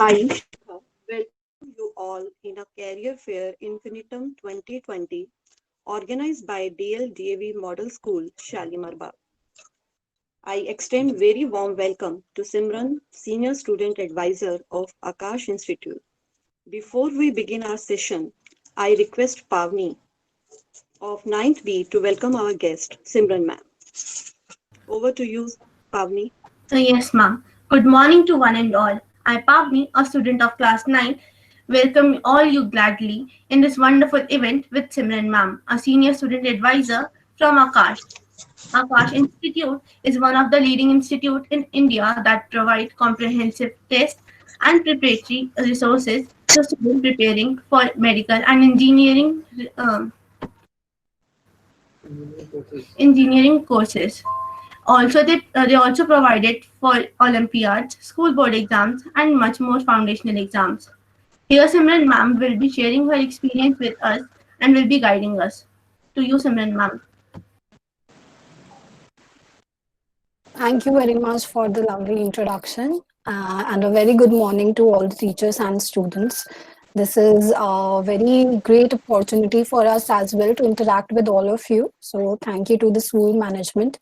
I, Shikha, welcome you all in a Career Fair Infinitum 2020 organized by DLDAV Model School, Shalimar Bagh. I extend very warm welcome to Simran, Senior Student Advisor of Akash Institute. Before we begin our session, I request Pavni of 9th B to welcome our guest, Simran ma'am. Over to you, Pavni. Yes, ma'am. Good morning to one and all. I, Pavni, a student of class 9, welcome all you gladly in this wonderful event with Simran ma'am, a senior student advisor from Akash. Akash Institute is one of the leading institutes in India that provide comprehensive test and preparatory resources to students preparing for medical and engineering courses. Also, they also provided for Olympiads, school board exams, and much more foundational exams. Here, Simran ma'am will be sharing her experience with us and will be guiding us. To you, Simran ma'am. Thank you very much for the lovely introduction and a very good morning to all the teachers and students. This is a very great opportunity for us as well to interact with all of you. So thank you to the school management.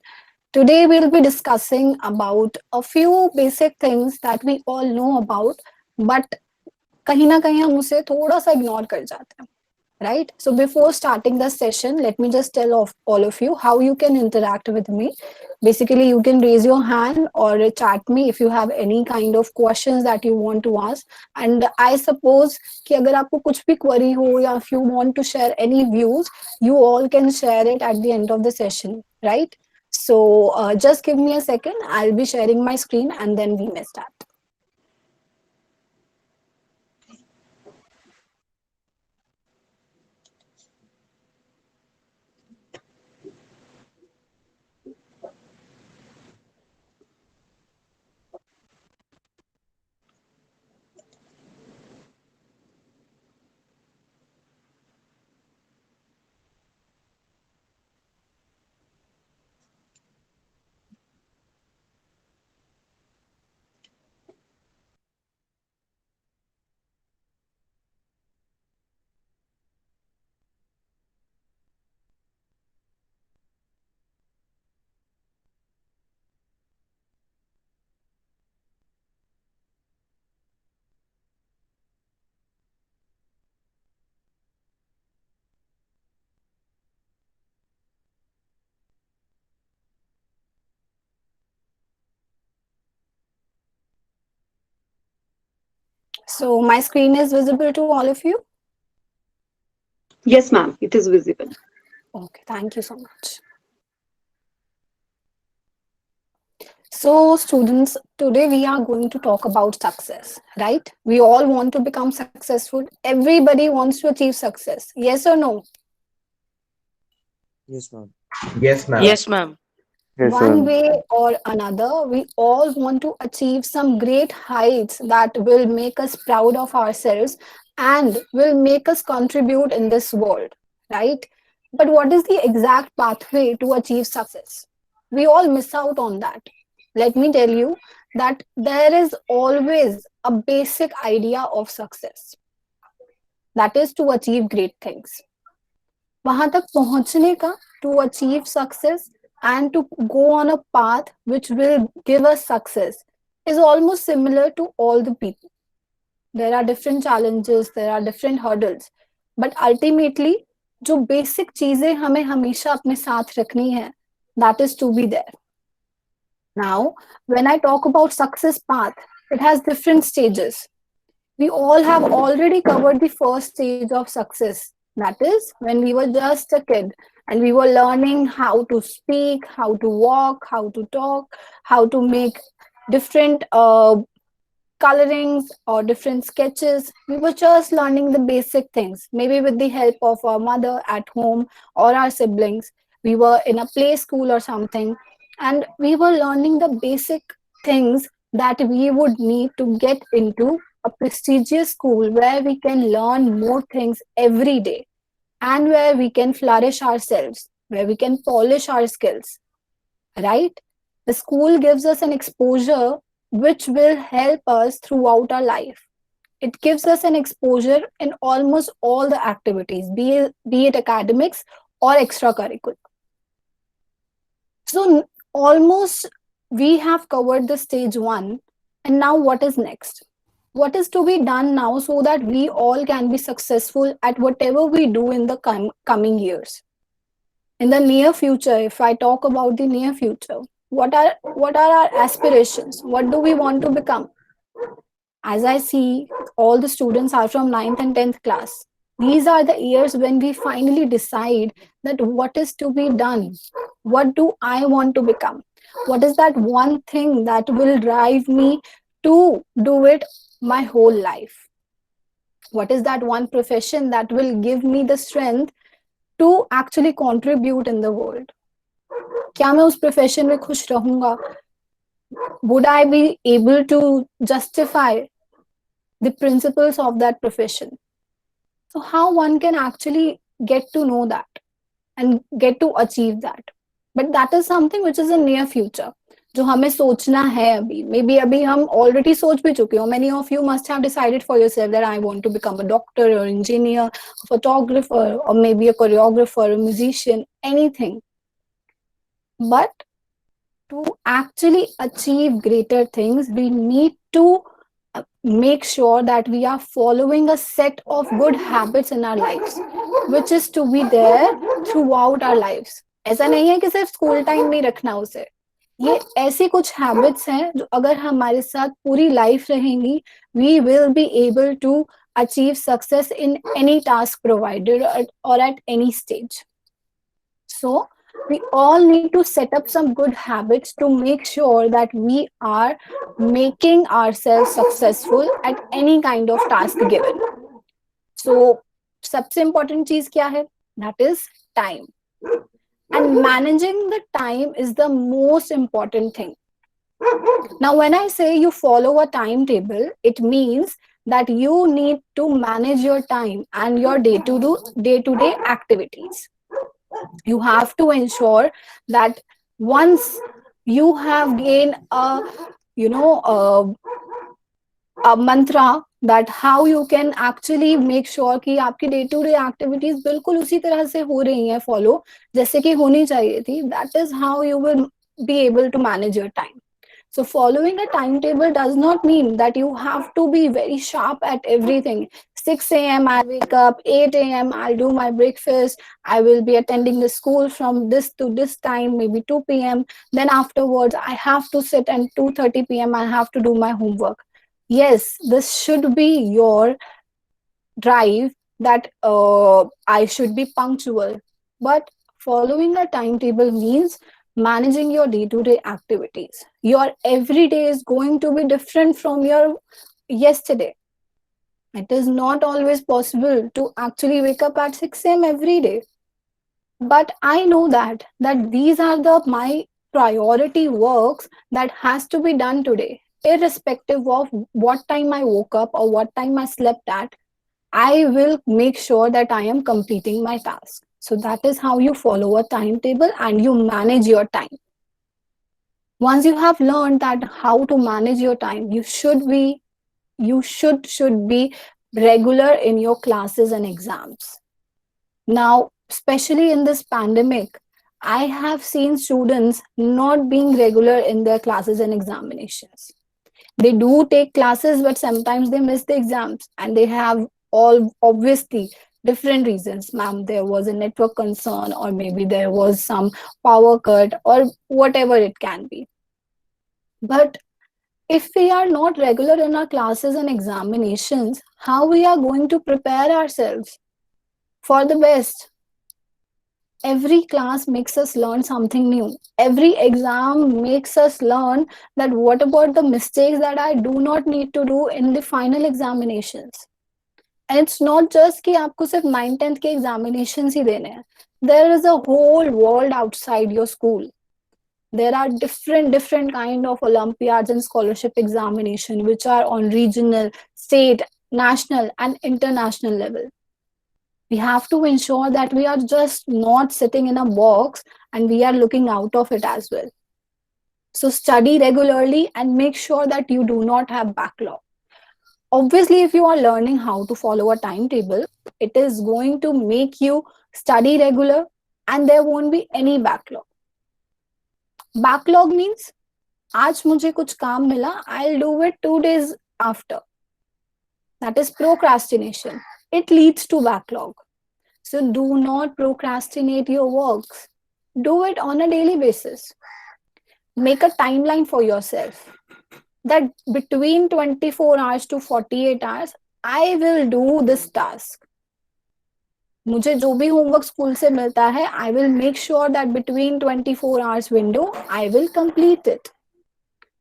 Today we'll be discussing about a few basic things that we all know about, but कहीं ना कहीं हम उसे थोड़ा सा ignore कर जाते हैं. Right? So before starting the session, let me just tell all of you how you can interact with me. Basically, you can raise your hand or chat me if you have any kind of questions that you want to ask. And I suppose कि अगर आपको कुछ भी query हो या if you want to share any views, you all can share it at the end of the session, right? So just give me a second. I'll be sharing my screen and then we may start. So my screen is visible to all of you? Yes, ma'am, it is visible. Okay, thank you so much. So students, today we are going to talk about success, right? We all want to become successful. Everybody wants to achieve success. Yes or no? Yes, ma'am. Yes, ma'am. Yes, ma'am. Yes, One ma'am. way or another, we all want to achieve some great heights that will make us proud of ourselves and will make us contribute in this world, right? But what is the exact pathway to achieve success? We all miss out on that. Let me tell you that there is always a basic idea of success, that is to achieve great things. वहां तक पहुंचने का, to achieve success and to go on a path which will give us success, is almost similar to all the people. There are different challenges, there are different hurdles, but ultimately जो basic चीजें हमें हमेशा अपने साथ रखनी है, that is to be there. Now, when I talk about success path, it has different stages. We all have already covered the first stage of success. That is when we were just a kid and we were learning how to speak, how to walk, how to talk, how to make different colorings or different sketches. We were just learning the basic things, maybe with the help of our mother at home or our siblings. We were in a play school or something, and we were learning the basic things that we would need to get into a prestigious school where we can learn more things every day and where we can flourish ourselves, where we can polish our skills, right? The school gives us an exposure which will help us throughout our life. It gives us an exposure in almost all the activities, be it academics or extracurricular. So almost we have covered the stage one, and now what is next? What is to be done now so that we all can be successful at whatever we do in the coming years? In the near future, if I talk about the near future, what are our aspirations? What do we want to become? As I see, all the students are from 9th and 10th class. These are the years when we finally decide that what is to be done. What do I want to become? What is that one thing that will drive me to do it my whole life? What is that one profession that will give me the strength to actually contribute in the world? क्या मैं उस profession में खुश रहूंगा? Would I be able to justify the principles of that profession? So how one can actually get to know that and get to achieve that? But that is something which is in near future. जो हमें सोचना है अभी, maybe अभी हम already सोच भी चुके हो. Many of you must have decided for yourself that I want to become a doctor or engineer, a photographer, or maybe a choreographer, a musician, anything. But to actually achieve greater things, we need to make sure that we are following a set of good habits in our lives, which is to be there throughout our lives. ऐसा नहीं है कि सिर्फ school time में रखना उसे. ये ऐसी कुछ हैबिट्स हैं जो अगर हमारे साथ पूरी लाइफ रहेंगी, we will be able to achieve success in any task provided or at any stage. So we all need to set up some good habits to make sure that we are making ourselves successful at any kind of task given. So सबसे important चीज क्या है? That is time. And managing the time is the most important thing. Now, when I say you follow a timetable, it means that you need to manage your time and your day-to-day activities. You have to ensure that once you have gained a mantra that how you can actually make sure कि आपकी day to day activities बिल्कुल उसी तरह से हो रही हैं follow जैसे कि होनी चाहिए थी, that is how you will be able to manage your time. So following a timetable does not mean that you have to be very sharp at everything. 6 a.m. I'll wake up, 8 a.m. I'll do my breakfast, I will be attending the school from this to this time, maybe 2 p.m. Then afterwards, I have to sit and 2:30 p.m. I have to do my homework. Yes, this should be your drive that I should be punctual. But following a timetable means managing your day-to-day activities. Your every day is going to be different from your yesterday. It is not always possible to actually wake up at 6 a.m. every day. But I know that these are my priority works that has to be done today. Irrespective of what time I woke up or what time I slept at, I will make sure that I am completing my task. So that is how you follow a timetable and you manage your time. Once you have learned that how to manage your time, you should be regular in your classes and exams. Now, especially in this pandemic, I have seen students not being regular in their classes and examinations. They do take classes, but sometimes they miss the exams, and they have all obviously different reasons. Ma'am, there was a network concern, or maybe there was some power cut, or whatever it can be. But if we are not regular in our classes and examinations, how we are going to prepare ourselves for the best? Every class makes us learn something new. Every exam makes us learn that what about the mistakes that I do not need to do in the final examinations. And it's not just कि आपको सिर्फ 9th-10th के examinations ही देने हैं. There is a whole world outside your school. There are different kind of Olympiads and scholarship examination which are on regional, state, national and international level. We have to ensure that we are just not sitting in a box and we are looking out of it as well. So study regularly and make sure that you do not have backlog. Obviously, if you are learning how to follow a timetable, it is going to make you study regular and there won't be any backlog. Backlog means आज मुझे कुछ काम मिला, I'll do it 2 days after. That is procrastination. It leads to backlog. So do not procrastinate your works. Do it on a daily basis. Make a timeline for yourself that between 24 hours to 48 hours, I will do this task. मुझे जो भी homework school से मिलता है, I will make sure that between 24 hours window, I will complete it.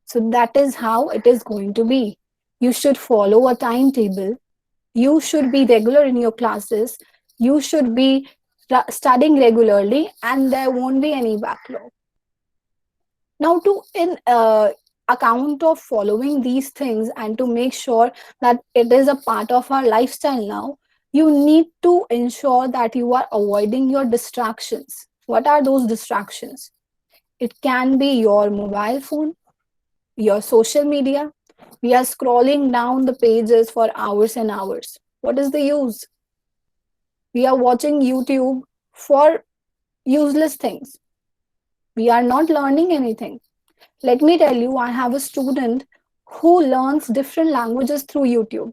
So that is how it is going to be. You should follow a timetable. You should be regular in your classes. You should be studying regularly and there won't be any backlog. Now, to in account of following these things and to make sure that it is a part of our lifestyle now, you need to ensure that you are avoiding your distractions. What are those distractions? It can be your mobile phone, your social media. We are scrolling down the pages for hours and hours. What is the use? We are watching YouTube for useless things. We are not learning anything. Let me tell you, I have a student who learns different languages through YouTube.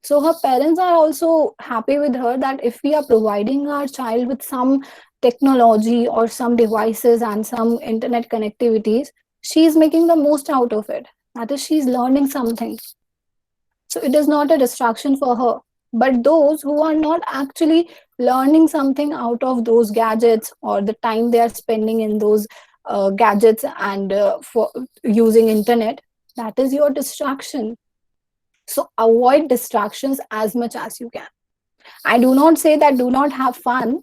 So her parents are also happy with her that if we are providing our child with some technology or some devices and some internet connectivities, she is making the most out of it. That is, she is learning something. So it is not a distraction for her. But those who are not actually learning something out of those gadgets or the time they are spending in those gadgets and for using internet, that is your distraction. So avoid distractions as much as you can. I do not say that do not have fun,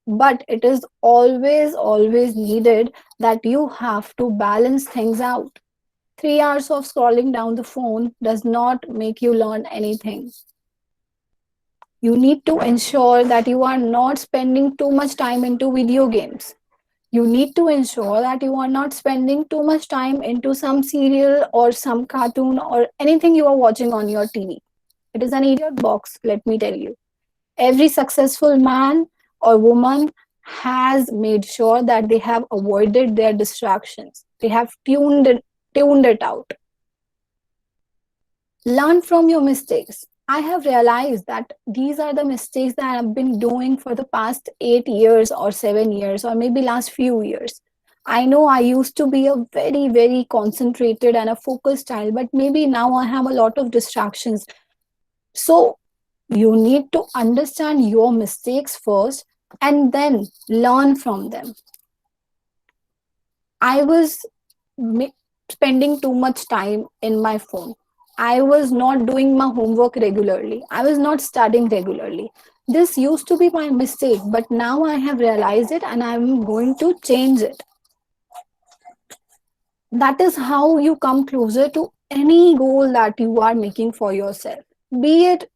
but it is always needed that you have to balance things out. 3 hours of scrolling down the phone does not make you learn anything. You need to ensure that you are not spending too much time into video games. You need to ensure that you are not spending too much time into some serial or some cartoon or anything you are watching on your TV. It is an idiot box, let me tell you. Every successful man or woman has made sure that they have avoided their distractions. They have tuned it out. Learn from your mistakes. I have realized that these are the mistakes that I've been doing for the past 8 years or 7 years or maybe last few years. I know I used to be a very concentrated and a focused child, but maybe now I have a lot of distractions. So you need to understand your mistakes first and then learn from them. I was spending too much time in my phone. I was not doing my homework regularly. I was not studying regularly. This used to be my mistake, but now I have realized it and I'm going to change it. That is how you come closer to any goal that you are making for yourself. Be it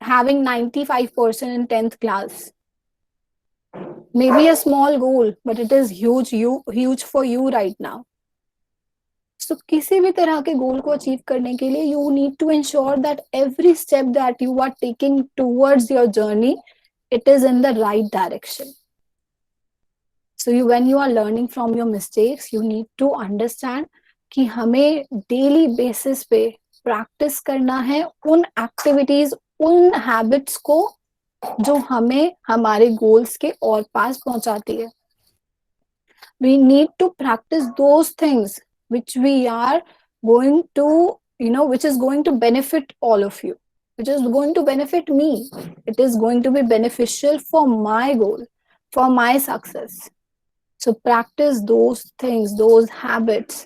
having 95% in 10th class. Maybe a small goal, but it is huge for you right now. So किसी भी तरह के गोल को achieve करने के लिए you need to ensure that every step that you are taking towards your journey, it is in the right direction. So when you are learning from your mistakes, you need to understand कि हमें daily basis पे practice करना है उन activities, उन habits को जो हमें हमारे goals के और पास पहुंचाती है. We need to practice those things which we are going to, which is going to benefit all of you, which is going to benefit me. It is going to be beneficial for my goal, for my success. So practice those things, those habits,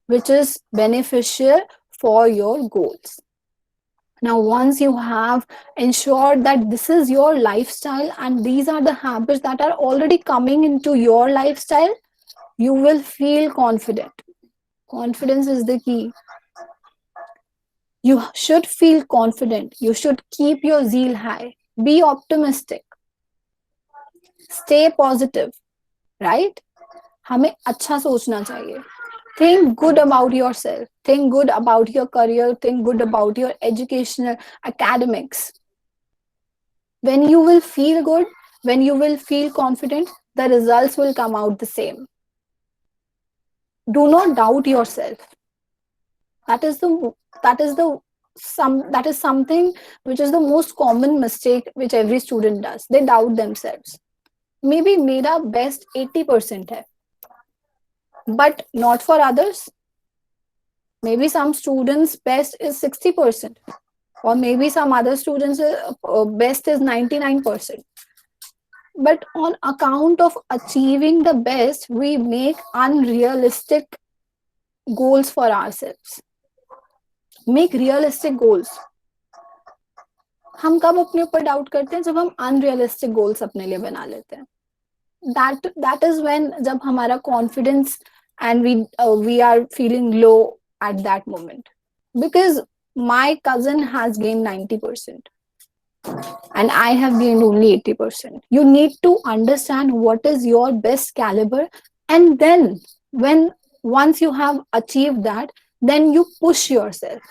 which is beneficial for your goals. Now, once you have ensured that this is your lifestyle and these are the habits that are already coming into your lifestyle, you will feel confident. Confidence is the key. You should feel confident. You should keep your zeal high. Be optimistic. Stay positive. Right? हमें अच्छा सोचना चाहिए. Think good about yourself. Think good about your career. Think good about your educational academics. When you will feel good, when you will feel confident, the results will come out the same. Do not doubt yourself. That is the that is the that is something which is the most common mistake which every student does. They doubt themselves. Maybe मेरा best 80% है, but not for others. Maybe some students best is 60%, or maybe some other students best is 99%. But on account of achieving the best, we make unrealistic goals for ourselves. Make realistic goals. हम कब अपने ऊपर doubt करते हैं? जब हम unrealistic goals अपने लिए बना लेते हैं. That is when जब हमारा confidence and we are feeling low at that moment. Because my cousin has gained 90% and I have gained only 80%. You need to understand what is your best caliber, and then once you have achieved that, then you push yourself.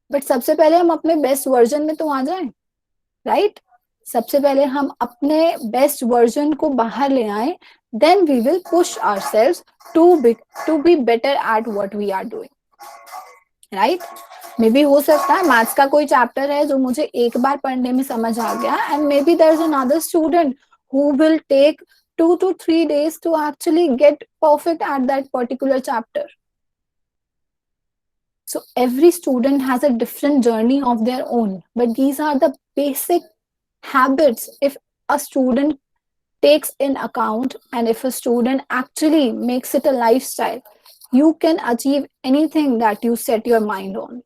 But सबसे पहले हम अपने best version में तो आ जाएं, right? सबसे पहले हम अपने बेस्ट वर्जन को बाहर ले आए, then we will push ourselves to be better at what we are doing, right? May be हो सकता है मैथ्स का कोई चैप्टर है जो मुझे एक बार पढ़ने में समझ आ गया, and maybe there is another student who will take 2 to 3 days to actually get perfect at that particular chapter. So every student has a different journey of their own, but these are the basic habits. If a student takes in account, and if a student actually makes it a lifestyle, you can achieve anything that you set your mind on.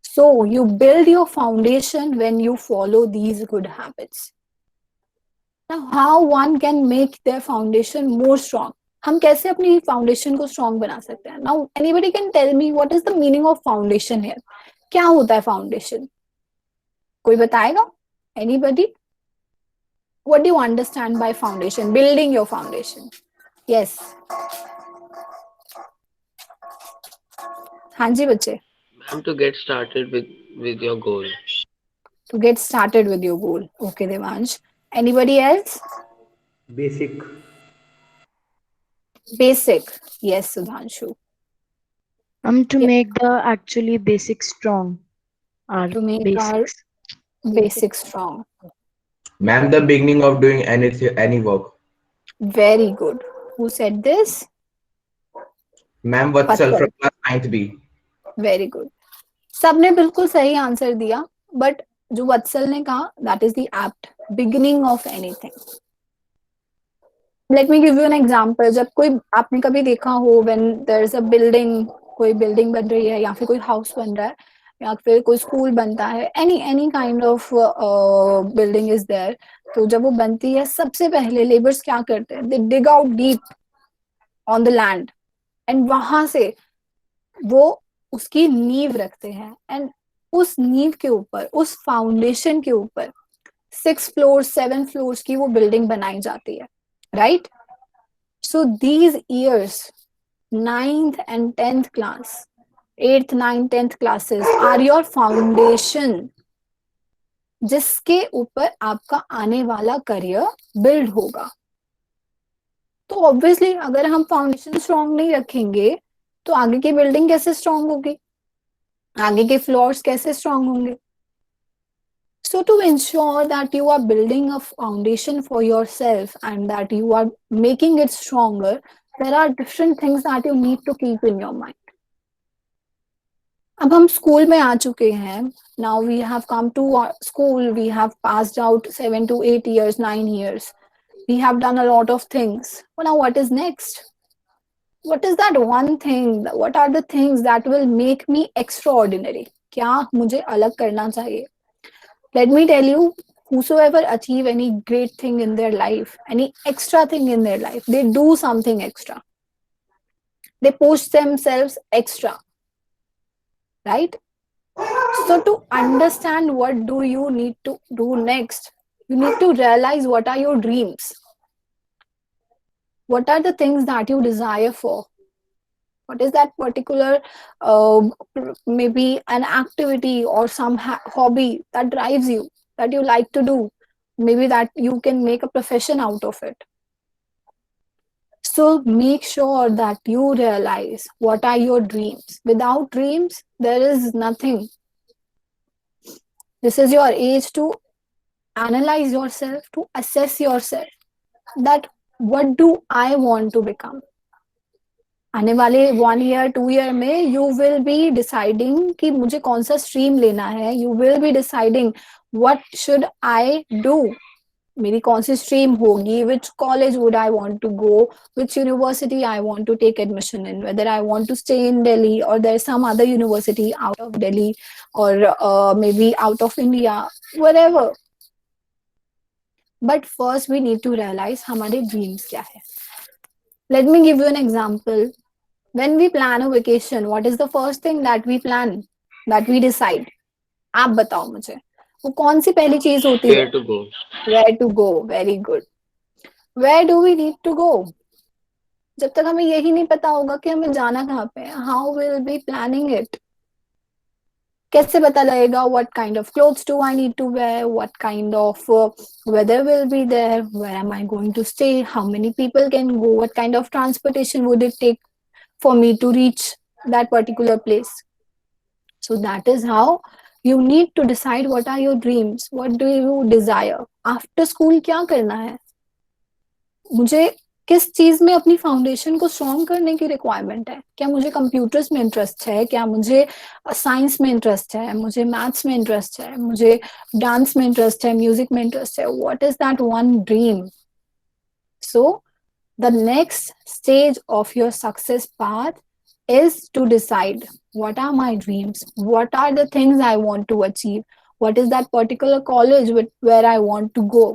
So you build your foundation when you follow these good habits. Now, how one can make their foundation more strong? हम कैसे अपनी foundation को strong बना सकते हैं? Now, anybody can tell me what is the meaning of foundation here? क्या होता है फाउंडेशन? कोई बताएगा? Anybody? What do you understand by foundation? Building your foundation. Yes. हाँ जी बच्चे. Ma'am, to get started with your goal. To get started with your goal. Okay, Devansh. Anybody else? Basic. Basic. Yes, Sudhanshu. To make the actually basics strong. Our To make basics. our basics strong. Ma'am, the beginning of doing any work. Very good. Who said this? Ma'am, Vatsal Vatsal. from class 9th B. Very good. सबने बिल्कुल सही answer दिया, but जो वत्सल ने कहा, that is the apt beginning of anything. Let me give you an example. जब कोई आपने कभी देखा हो when there is a building, कोई बिल्डिंग बन रही है या फिर कोई हाउस बन रहा है या फिर कोई स्कूल बनता है, any kind of building is there. तो जब वो बनती है, सबसे पहले लेबर्स क्या करते हैं? They dig out deep on the land, and वहां से वो उसकी नींव रखते हैं, एंड उस नींव के ऊपर, उस फाउंडेशन के ऊपर 6 floors 7 floors की वो बिल्डिंग बनाई जाती है, right? So these years 9th and 10th class, 8th 9th 10th classes are your foundation, जिसके ऊपर आपका आने वाला करियर बिल्ड होगा. तो ऑब्वियसली अगर हम फाउंडेशन स्ट्रॉन्ग नहीं रखेंगे तो आगे की बिल्डिंग कैसे स्ट्रॉन्ग होगी? आगे के फ्लोर्स कैसे स्ट्रॉन्ग होंगे? So to ensure that you are building a foundation for yourself and that you are making it stronger, there are different things that you need to keep in your mind. अब हम school में आ चुके हैं. Now we have come to our school, we have passed out 7 to 8 years, 9 years. We have done a lot of things. Well, now what is next? What is that one thing? What are the things that will make me extraordinary? क्या मुझे अलग करना चाहिए? Let me tell you, whosoever achieve any great thing in their life, any extra thing in their life, they do something extra. They push themselves extra, right? So to understand what do you need to do next, you need to realize what are your dreams. What are the things that you desire for? What is that particular, maybe an activity or some hobby that drives you, that you like to do? Maybe that you can make a profession out of it. So make sure that you realize what are your dreams. Without dreams, there is nothing. This is your age to analyze yourself, to assess yourself, that what do I want to become. आने वाले 1 year 2 year में you will be deciding कि मुझे कौन सा stream लेना है. You will be deciding what should I do. मेरी कौन सी stream होगी, which college would I want to go, which university I want to take admission in, whether I want to stay in Delhi or there's some other university out of Delhi or maybe out of India, wherever. But first we need to realize हमारे dreams क्या है. Let me give you an example. When we plan a vacation, what is the first thing that we plan, that we decide? आप बताओ मुझे, वो कौन सी पहली चीज होती है? Where to go? Where to go? Very good. Where do we need to go? जब तक हमें यही नहीं पता होगा कि हमें जाना कहाँ पे है, how will we planning it? कैसे पता लगेगा what kind of clothes do I need to wear, what kind of weather will be there, where am I going to stay, how many people can go, what kind of transportation would it take for me to reach that particular place? So that is how you need to decide what are your dreams, what do you desire. After school क्या करना है, मुझे किस चीज में अपनी foundation को strong करने की रिक्वायरमेंट है. क्या मुझे कंप्यूटर्स में इंटरेस्ट है, क्या मुझे साइंस में इंटरेस्ट है, मुझे मैथ्स में इंटरेस्ट है, मुझे डांस में इंटरेस्ट है, म्यूजिक में इंटरेस्ट है. What is that one dream? So the next stage of your success path is to decide what are my dreams, what are the things I want to achieve, what is that particular college where I want to go,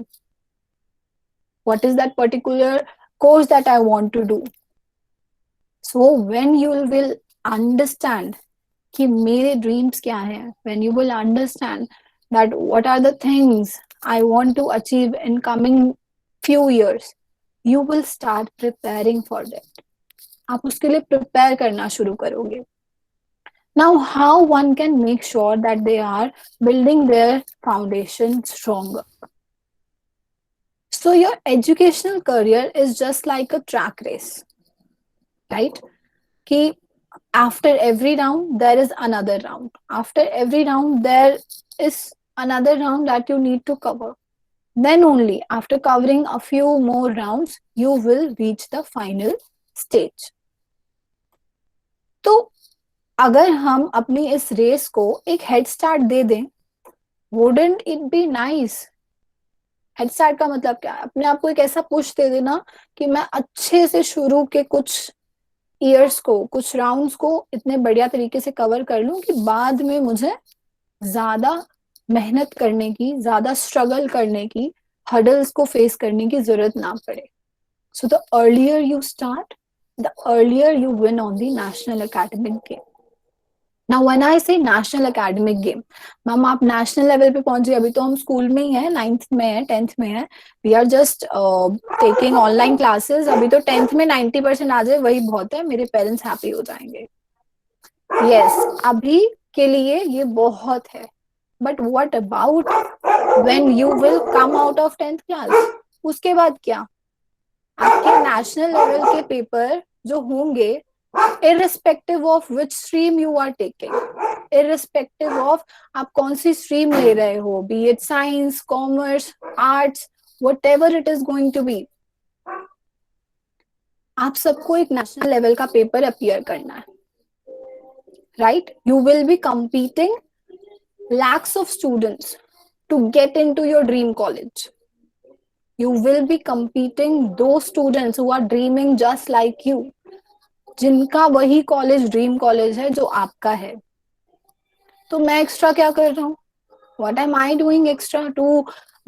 what is that particular course that I want to do. So when you will understand कि मेरे dreams क्या हैं, when you will understand that what are the things I want to achieve in coming few years, you will start preparing for that. आप उसके लिए prepare करना शुरू करोगे. Now, how one can make sure that they are building their foundation stronger? So your educational career is just like a track race, right? कि after every round there is another round. After every round there is another round that you need to cover. Then only after covering a few more rounds, you will reach the final stage. तो अगर हम अपनी इस race को एक head start दे दें, wouldn't it be nice? Head start का मतलब क्या है? अपने आप को एक ऐसा पुश दे देना कि मैं अच्छे से शुरू के कुछ ईयर्स को, कुछ राउंड्स को इतने बढ़िया तरीके से कवर कर लूं कि बाद में मुझे ज्यादा मेहनत करने की, ज्यादा स्ट्रगल करने की, हर्डल्स को फेस करने की जरूरत ना पड़े. So the earlier you start, the earlier you win on the national academic game. Now when I से नेशनल एकेडमिक गेम, मैम आप नेशनल लेवल पे पहुंचे, अभी तो हम स्कूल में ही है, 9th में है, 10th में है, we are just taking online classes. अभी तो 10th में 90% आ जाए वही बहुत है, मेरे पेरेंट्स हैप्पी हो जाएंगे. यस, अभी के लिए ये बहुत है. But what about when you will come out of 10th class? उसके बाद क्या? आपके नेशनल लेवल के पेपर जो होंगे, irrespective of which stream you are taking, irrespective of आप कौन सी stream ले रहे हो, be it science, commerce, arts, whatever it is going to be, आप सबको एक नेशनल लेवल का पेपर अपीयर करना है, right? You will be competing lakhs of students to get into your dream college. You will be competing those students who are dreaming just like you, जिनका वही college dream college है जो आपका है. तो मैं एक्स्ट्रा क्या कर रहा हूँ? What am I doing extra to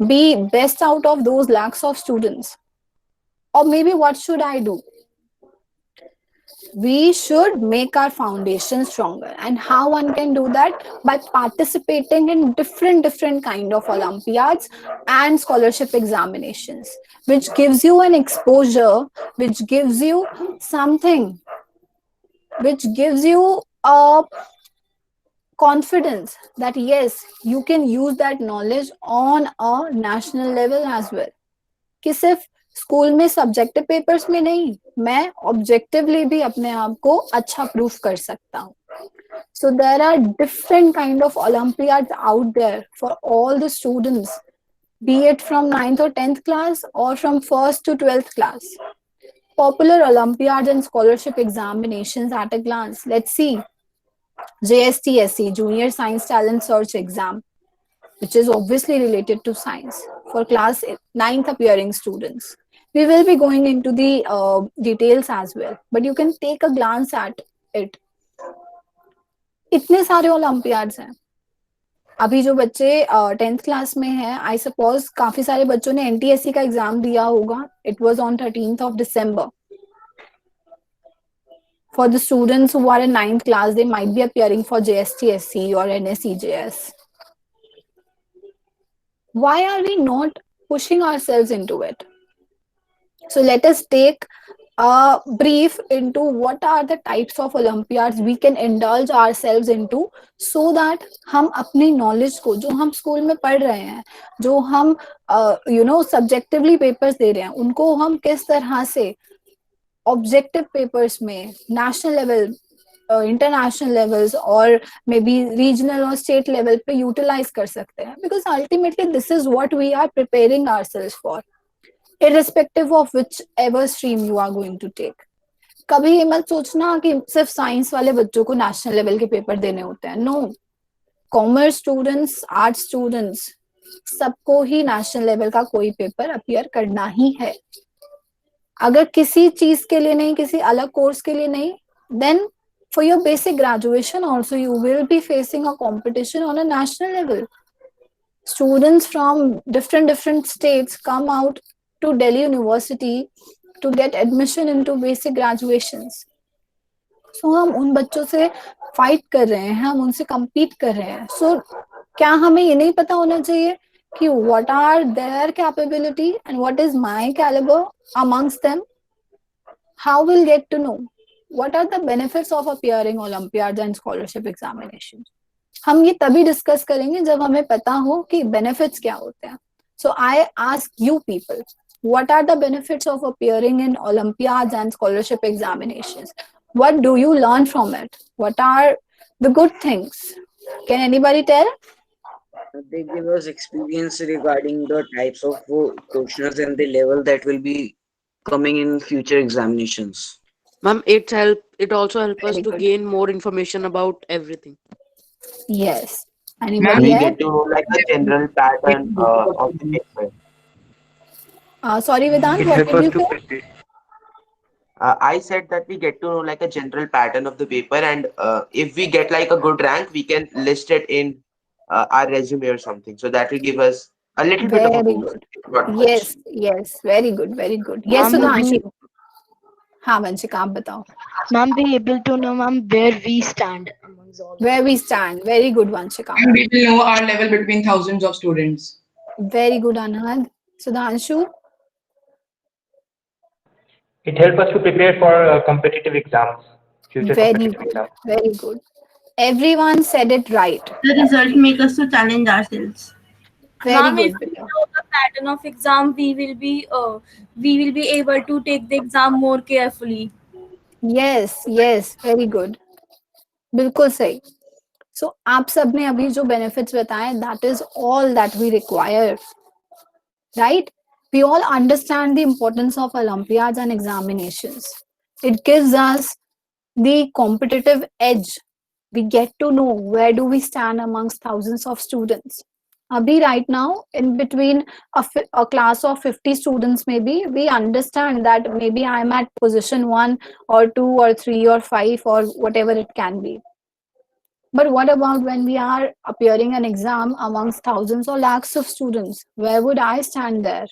be best out of those lakhs of students? Or maybe what should I do? We should make our foundation stronger. And how one can do that? By participating in different kind of Olympiads and scholarship examinations, which gives you an exposure, which gives you something which gives you a confidence that yes, you can use that knowledge on a national level as well. कि सिर्फ school में subjective papers में नहीं, मैं objectively भी अपने आप को अच्छा प्रूफ कर सकता हूँ. So there are different kind of Olympiads out there for all the students, be it from 9th or 10th class or from 1st to 12th class. Popular Olympiads and scholarship examinations at a glance. Let's see. JSTSE, Junior Science Talent Search Exam, which is obviously related to science for class 9th appearing students. We will be going into the details as well, but you can take a glance at it. इतने सारे Olympiads हैं. अभी जो बच्चे 10th class में हैं, I suppose काफी सारे बच्चों ने NTSE का एग्जाम दिया होगा. It was on 13th of December. For the students who are in 9th class, they might be appearing for JSTSE or NSEJS. Why are we not pushing ourselves into it? So let us take a brief into what are the types of Olympiads we can indulge ourselves into, so that हम अपनी knowledge को, जो हम school में पढ़ रहे हैं, जो हम subjectively papers दे रहे हैं, उनको हम किस तरह से objective papers में national level, international levels or maybe regional or state level पे utilize कर सकते हैं. Because ultimately this is what we are preparing ourselves for, irrespective of whichever stream you are going to take. कभी ये मत सोचना कि सिर्फ साइंस वाले बच्चों को नेशनल लेवल के पेपर देने होते हैं. No, commerce students, art students, सबको ही नेशनल लेवल का कोई पेपर अपीयर करना ही है. अगर किसी चीज के लिए नहीं, किसी अलग कोर्स के लिए नहीं, then for your basic graduation also you will be facing a competition on a national level. Students from different states come out to Delhi University to get admission into basic graduations. So हम उन बच्चों से fight कर रहे हैं, हम उनसे compete कर रहे हैं. So क्या हमें ये नहीं पता होना चाहिए कि what are their capability and what is my caliber amongst them? How we'll get to know? What are the benefits of appearing Olympiads and scholarship examinations? हम ये तभी डिस्कस करेंगे जब हमें पता हो कि benefits क्या होते हैं. So I ask you people, what are the benefits of appearing in Olympiads and scholarship examinations? What do you learn from it? What are the good things? Can anybody tell? They give us experience regarding the types of questions and the level that will be coming in future examinations. Ma'am, it also help us Very to good. gain more information about everything. Yes. We Anybody else? get to know like a general pattern of the paper. Sorry, Vedant, It what helps did you us to say? practice. I said that we get to know like a general pattern of the paper, and if we get like a good rank, we can list it in our resume or something. So that will give us a little bit of a Very boost. good. Not much. Yes, yes. Very good, very good. Yes, Ma'am, Sudhanshu. हाँ वंशिका, आप बताओ. Ma'am, be able to know, ma'am, where we stand amongst all. Where we stand. Very good, Vanshika. And we will know our level between thousands of students. Very good, Anand. Sudhanshu. It helps us to prepare for competitive exams, future Very competitive good. exams. Very good. Everyone said it right. The result make us to challenge ourselves. Very Ma'am, good. if we know the pattern of exam, we will be able to take the exam more carefully. Yes, yes. Very good. बिल्कुल सही. So आप सबने अभी जो benefits बताए, that is all that we require, right? We all understand the importance of Olympiads and examinations. It gives us the competitive edge. We get to know where do we stand amongst thousands of students. Abhi right now, in between a class of 50 students, maybe we understand that maybe I'm at position 1 or 2 or 3 or 5 or whatever it can be. But what about when we are appearing an exam amongst thousands or lakhs of students? Where would I stand there?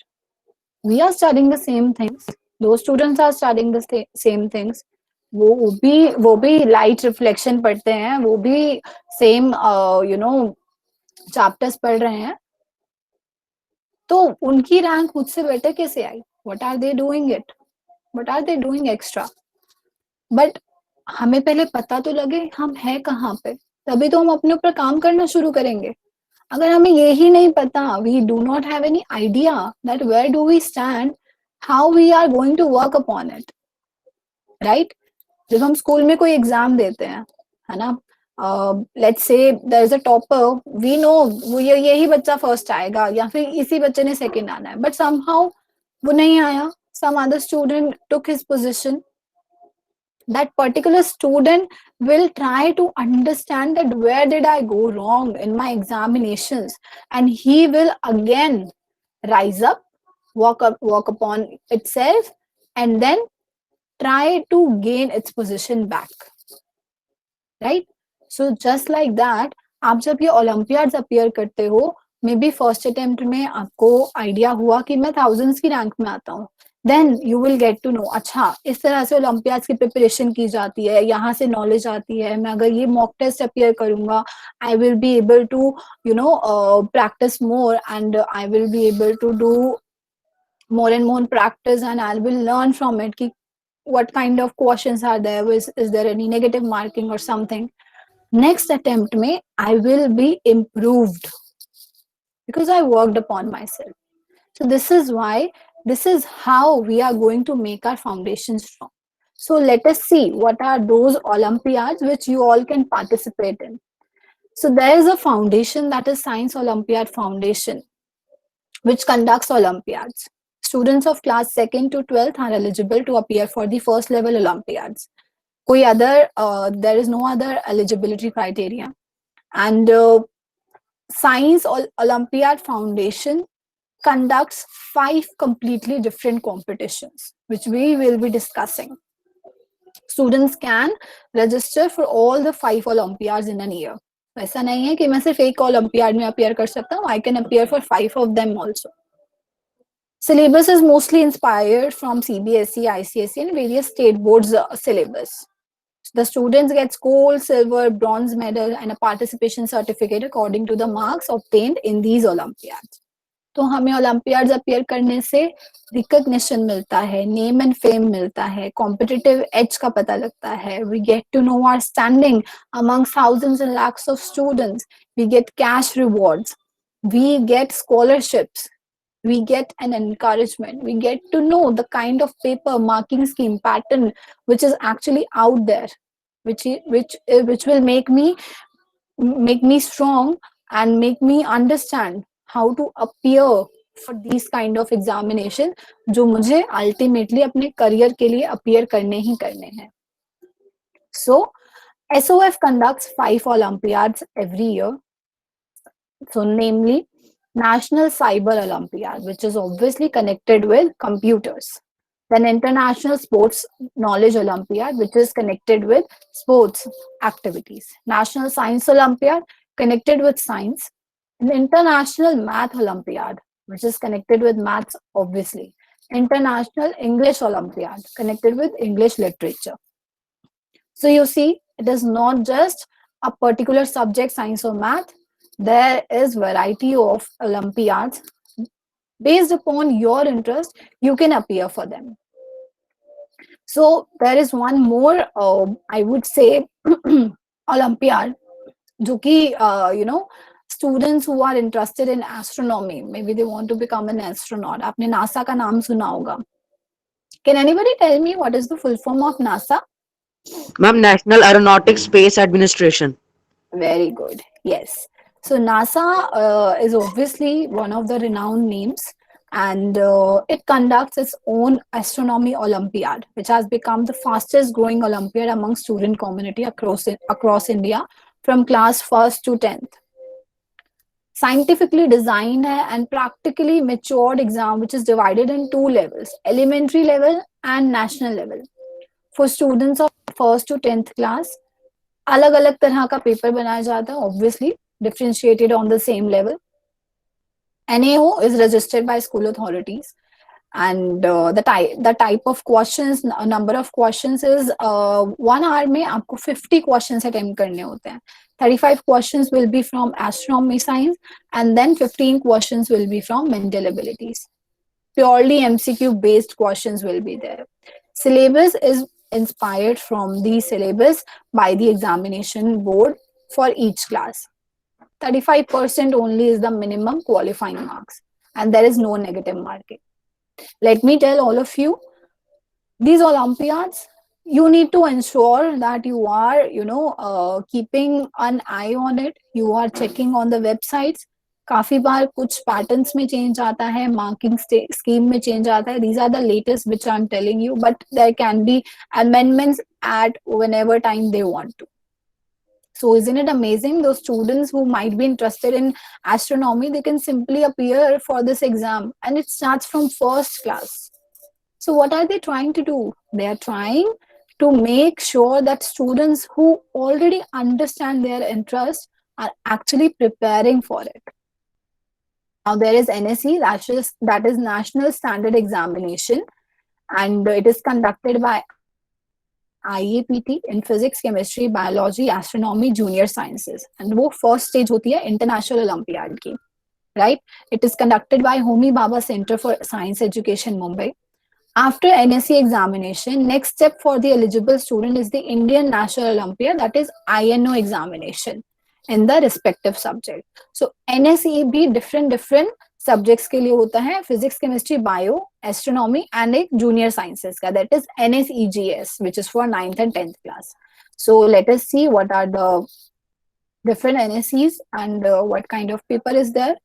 We are studying the same things. Those students are studying the same things. वो भी light reflection पढ़ते हैं, वो भी same chapters पढ़ रहे हैं. तो उनकी रैंक मुझसे बेटर कैसे आई? What are they doing it? What are they doing extra? But हमें पहले पता तो लगे हम है कहाँ पे, तभी तो हम अपने ऊपर काम करना शुरू करेंगे। अगर हमें यही नहीं पता, we do not have any idea that where do we stand, how we are going to work upon it, right? जब हम स्कूल में कोई एग्जाम देते हैं, है ना, let's say there is a topper, we know वो यही बच्चा फर्स्ट आएगा या फिर इसी बच्चे ने सेकंड आना है, बट समहाउ वो नहीं आया, some other student took his position. That particular student will try to understand that where did I go wrong in my examinations, and he will again rise up, walk upon itself, and then try to gain its position back, right? So just like that, आप जब ये Olympiads appear करते हो, may be first attempt में आपको idea हुआ कि मैं थाउजेंड्स की रैंक में आता हूँ, then you will get to know, अच्छा इस तरह से ओलंपियाड्स की प्रिपरेशन की जाती है, यहाँ से नॉलेज आती है, मैं अगर ये मॉक टेस्ट अपीयर करूंगा, I will be able to you know practice more, and I will be able to do more and more practice, and I will learn from it ki what kind of questions are there, is there any negative marking or something. Next attempt mein I will be improved because I worked upon myself. So this is why, this is how we are going to make our foundation strong. So let us see what are those Olympiads which you all can participate in. So there is a foundation, that is Science Olympiad Foundation, which conducts Olympiads. Students of class 2nd to 12th are eligible to appear for the first level Olympiads. Koi other, there is no other eligibility criteria. And Science Olympiad Foundation conducts 5 completely different competitions, which we will be discussing. Students can register for all the 5 Olympiads in a year. ऐसा नहीं है कि मैं सिर्फ एक olympiad में appear कर सकता हूँ, I can appear for 5 of them also. Syllabus is mostly inspired from CBSE, ICSE and various state boards syllabus. The students get gold, silver, bronze medal and a participation certificate according to the marks obtained in these Olympiads. तो हमें Olympiads appear करने से recognition मिलता है, name and fame मिलता है, competitive as का पता लगता है, we get to know our standing amongst thousands and lakhs of students, we get cash rewards, we get scholarships, we get an encouragement, we get to know the kind of paper marking scheme pattern which is actually out there, which will make me strong and make me understand how to appear for these kind of examination जो मुझे ultimately अपने career के लिए appear करने ही करने हैं. So SOF conducts 5 Olympiads every year. So namely National Cyber Olympiad, which is obviously connected with computers. Then International Sports Knowledge Olympiad, which is connected with sports activities. National Science Olympiad, connected with science. And International Math Olympiad, which is connected with maths, obviously. International English Olympiad, connected with English literature. So you see, it is not just a particular subject, science or math. There is variety of Olympiads. Based upon your interest, you can appear for them. So there is one more, I would say, Olympiad, जो कि you know, students who are interested in astronomy, maybe they want to become an astronaut. आपने NASA का नाम सुना होगा. Can anybody tell me what is the full form of NASA? Ma'am, National Aeronautics Space Administration. Very good. Yes. So NASA is obviously one of the renowned names, and it conducts its own astronomy Olympiad, which has become the fastest growing Olympiad among student community across India from class 1st to 10th. Scientifically designed and practically matured exam, which is divided in 2 levels, elementary level and national level. For students of 1st to 10th class, अलग-अलग तरह का paper बनाया जाता है, obviously differentiated on the same level. NAO is registered by school authorities, and the type of questions, number of questions is 1 hour में आपको 50 questions attempt करने होते हैं. 35 questions will be from astronomy science, and then 15 questions will be from mental abilities. Purely MCQ based questions will be there. Syllabus is inspired from the syllabus by the examination board for each class. 35% only is the minimum qualifying marks, and there is no negative marking. Let me tell all of you, these Olympiads, you need to ensure that you are, keeping an eye on it. You are checking on the websites. काफी बार कुछ patterns में change आता है, marking scheme में change आता है. These are the latest which I'm telling you, but there can be amendments at whenever time they want to. So isn't it amazing? Those students who might be interested in astronomy, they can simply appear for this exam, and it starts from first class. So what are they trying to do? They are trying to make sure that students who already understand their interest are actually preparing for it. Now there is NSE, that is National Standard Examination, and it is conducted by IAPT in physics, chemistry, biology, astronomy, junior sciences. And वो first stage होती है International Olympiad की, right? It is conducted by Homi Bhabha Center for Science Education, Mumbai. After NSE examination, next step for the eligible student is the Indian National Olympiad, that is INO examination in the respective subject. So NSE भी different subjects के लिए होता है, physics, chemistry, bio, astronomy, and एक junior sciences का, that is NSEGS, which is for 9th and 10th class. So let us see what are the different NSEs and what kind of paper is there.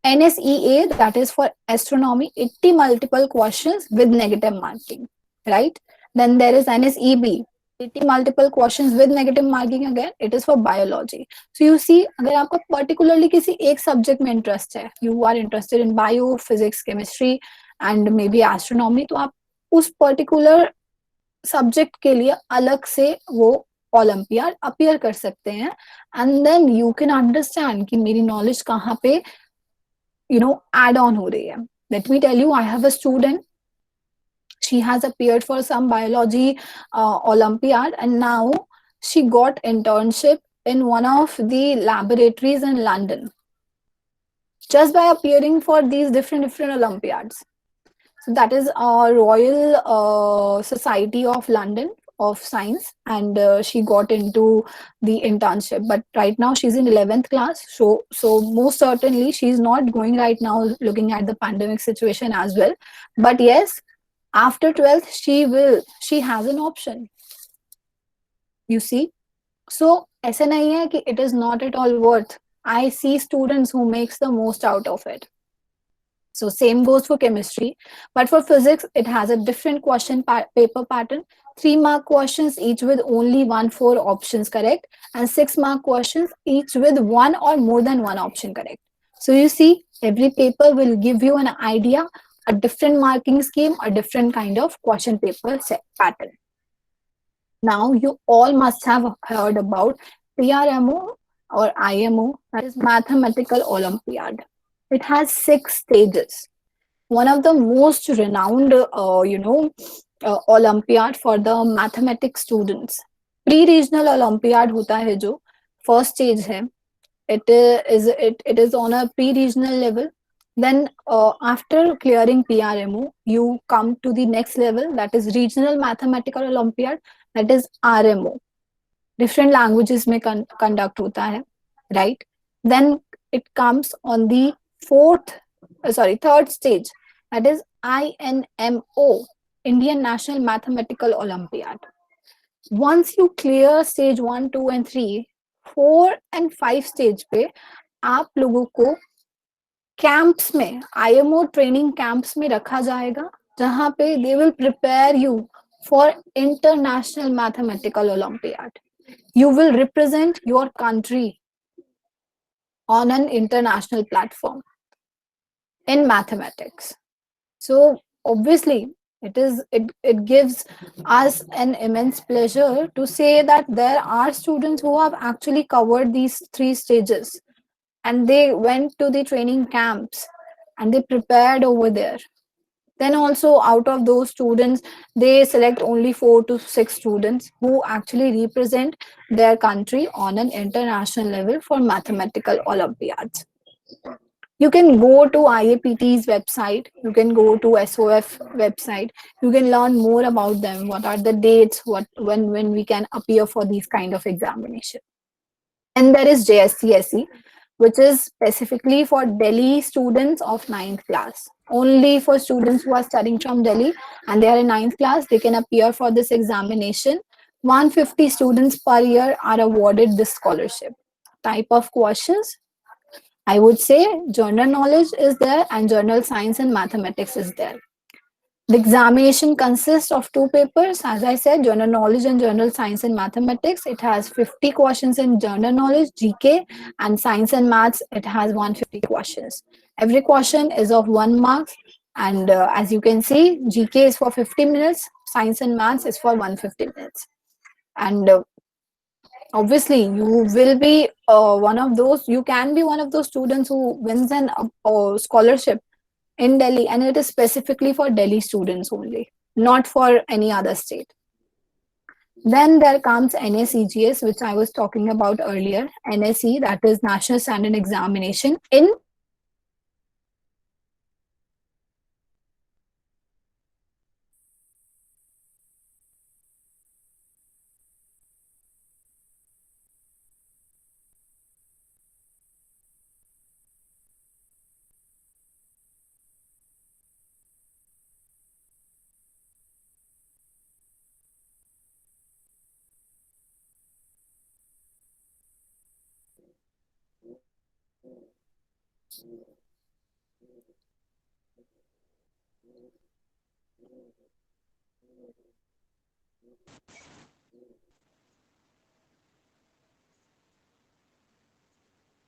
NSEA, that is for astronomy, 80 multiple questions with negative marking, right? Then there is NSEB, 80 multiple questions with negative marking again. It is for biology. So you see, अगर आपका particularly किसी एक subject में interest है, you are interested in bio, physics, chemistry, and maybe astronomy, तो आप उस particular subject के लिए अलग से वो Olympiad appear कर सकते हैं, and then you can understand कि मेरी knowledge कहाँ पे add on हो रही है. Let me tell you, I have a student. She has appeared for some biology Olympiad, and now she got internship in one of the laboratories in London just by appearing for these different Olympiads. So that is our Royal Society of London of Science, and she got into the internship. But right now she's in 11th class, so most certainly she's not going right now, looking at the pandemic situation as well. But yes, after 12th she has an option, you see. So ऐसा नहीं है कि it is not at all worth. I see students who makes the most out of it. So same goes for chemistry, but for physics it has a different question paper pattern. 3-mark questions each with only 1-4 options correct, and 6-mark questions each with one or more than one option correct. So you see, every paper will give you an idea, a different marking scheme, a different kind of question paper pattern. Now you all must have heard about PRMO or IMO, that is Mathematical Olympiad. It has 6 stages. One of the most renowned, Olympiad for the mathematics students. Pre-regional Olympiad होता है जो first stage है. It is on a pre-regional level. Then after clearing PRMO, you come to the next level, that is Regional Mathematical Olympiad, that is RMO. Different languages में conduct होता है, right? Then it comes on the third stage, that is INMO, Indian National Mathematical Olympiad. Once you clear stage 1, 2 and 3, 4 and 5 stage पे आप लोगों को camps में, IMO training camps में रखा जाएगा, जहाँ पे they will prepare you for International Mathematical Olympiad. You will represent your country on an international platform in mathematics. So obviously it gives us an immense pleasure to say that there are students who have actually covered these 3 stages, and they went to the training camps and they prepared over there. Then also out of those students, they select only 4 to 6 students who actually represent their country on an international level for mathematical Olympiads. You can go to IAPT's website, you can go to SOF website, you can learn more about them, what are the dates, when we can appear for these kind of examination. And there is JSCSE, which is specifically for Delhi students of 9th class. Only for students who are studying from Delhi and they are in 9th class, they can appear for this examination. 150 students per year are awarded this scholarship. Type of questions, I would say general knowledge is there and general science and mathematics is there. The examination consists of two papers, as I said, general knowledge and general science and mathematics. It has 50 questions in general knowledge, GK, and science and maths, it has 150 questions. Every question is of 1 mark, and as you can see, GK is for 50 minutes, science and maths is for 150 minutes. And obviously, you will be you can be one of those students who wins an scholarship in Delhi, and it is specifically for Delhi students only, not for any other state. Then there comes NSEGS, which I was talking about earlier. NSE, that is National Standard Examination in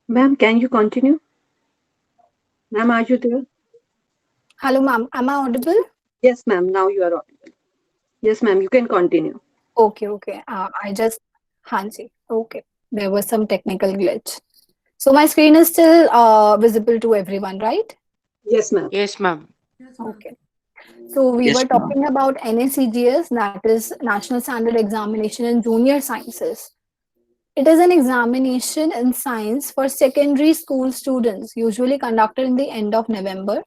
Ma'am, can you continue? Ma'am, are you there? Hello, ma'am. Am I audible? Yes, ma'am. Now you are audible. Yes, ma'am. You can continue. Okay, okay. I just, Hansi. Okay. There was some technical glitch. So my screen is still visible to everyone, right? Yes, ma'am. Yes, ma'am. Okay. So we Yes, were ma'am. talking about NSEGS, that is National Standard Examination in Junior Sciences. It is an examination in science for secondary school students, usually conducted in the end of November,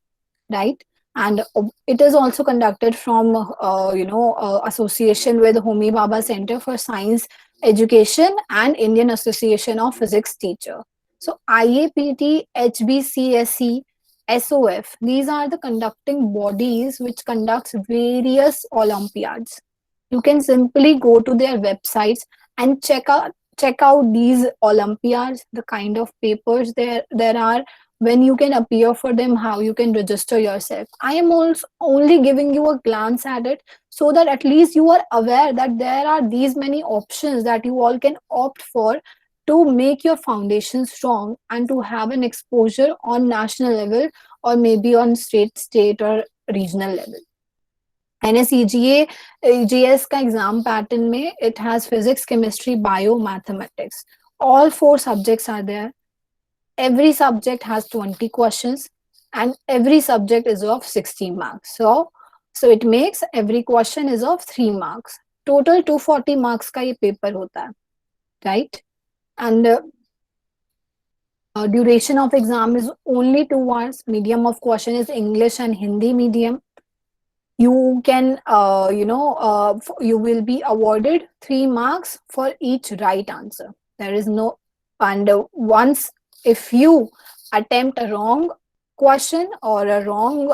right? And it is also conducted from, association with Homi Bhabha Center for Science Education and Indian Association of Physics Teacher. So IAPT, HBCSE, SOF, these are the conducting bodies which conducts various Olympiads. You can simply go to their websites and check out these Olympiads, the kind of papers there are, when you can appear for them, how you can register yourself. I am also only giving you a glance at it so that at least you are aware that there are these many options that you all can opt for to make your foundation strong and to have an exposure on national level or maybe on state or regional level. NSEGA JS का exam pattern में it has physics, chemistry, bio, mathematics. All 4 subjects are there. Every subject has 20 questions and every subject is of 60 marks. So it makes every question is of 3 marks. Total 240 marks का ये paper होता है, right? And duration of exam is only 2 hours. Medium of question is English and Hindi medium. You can, you will be awarded 3 marks for each right answer. There is no, and once if you attempt a wrong question or a wrong,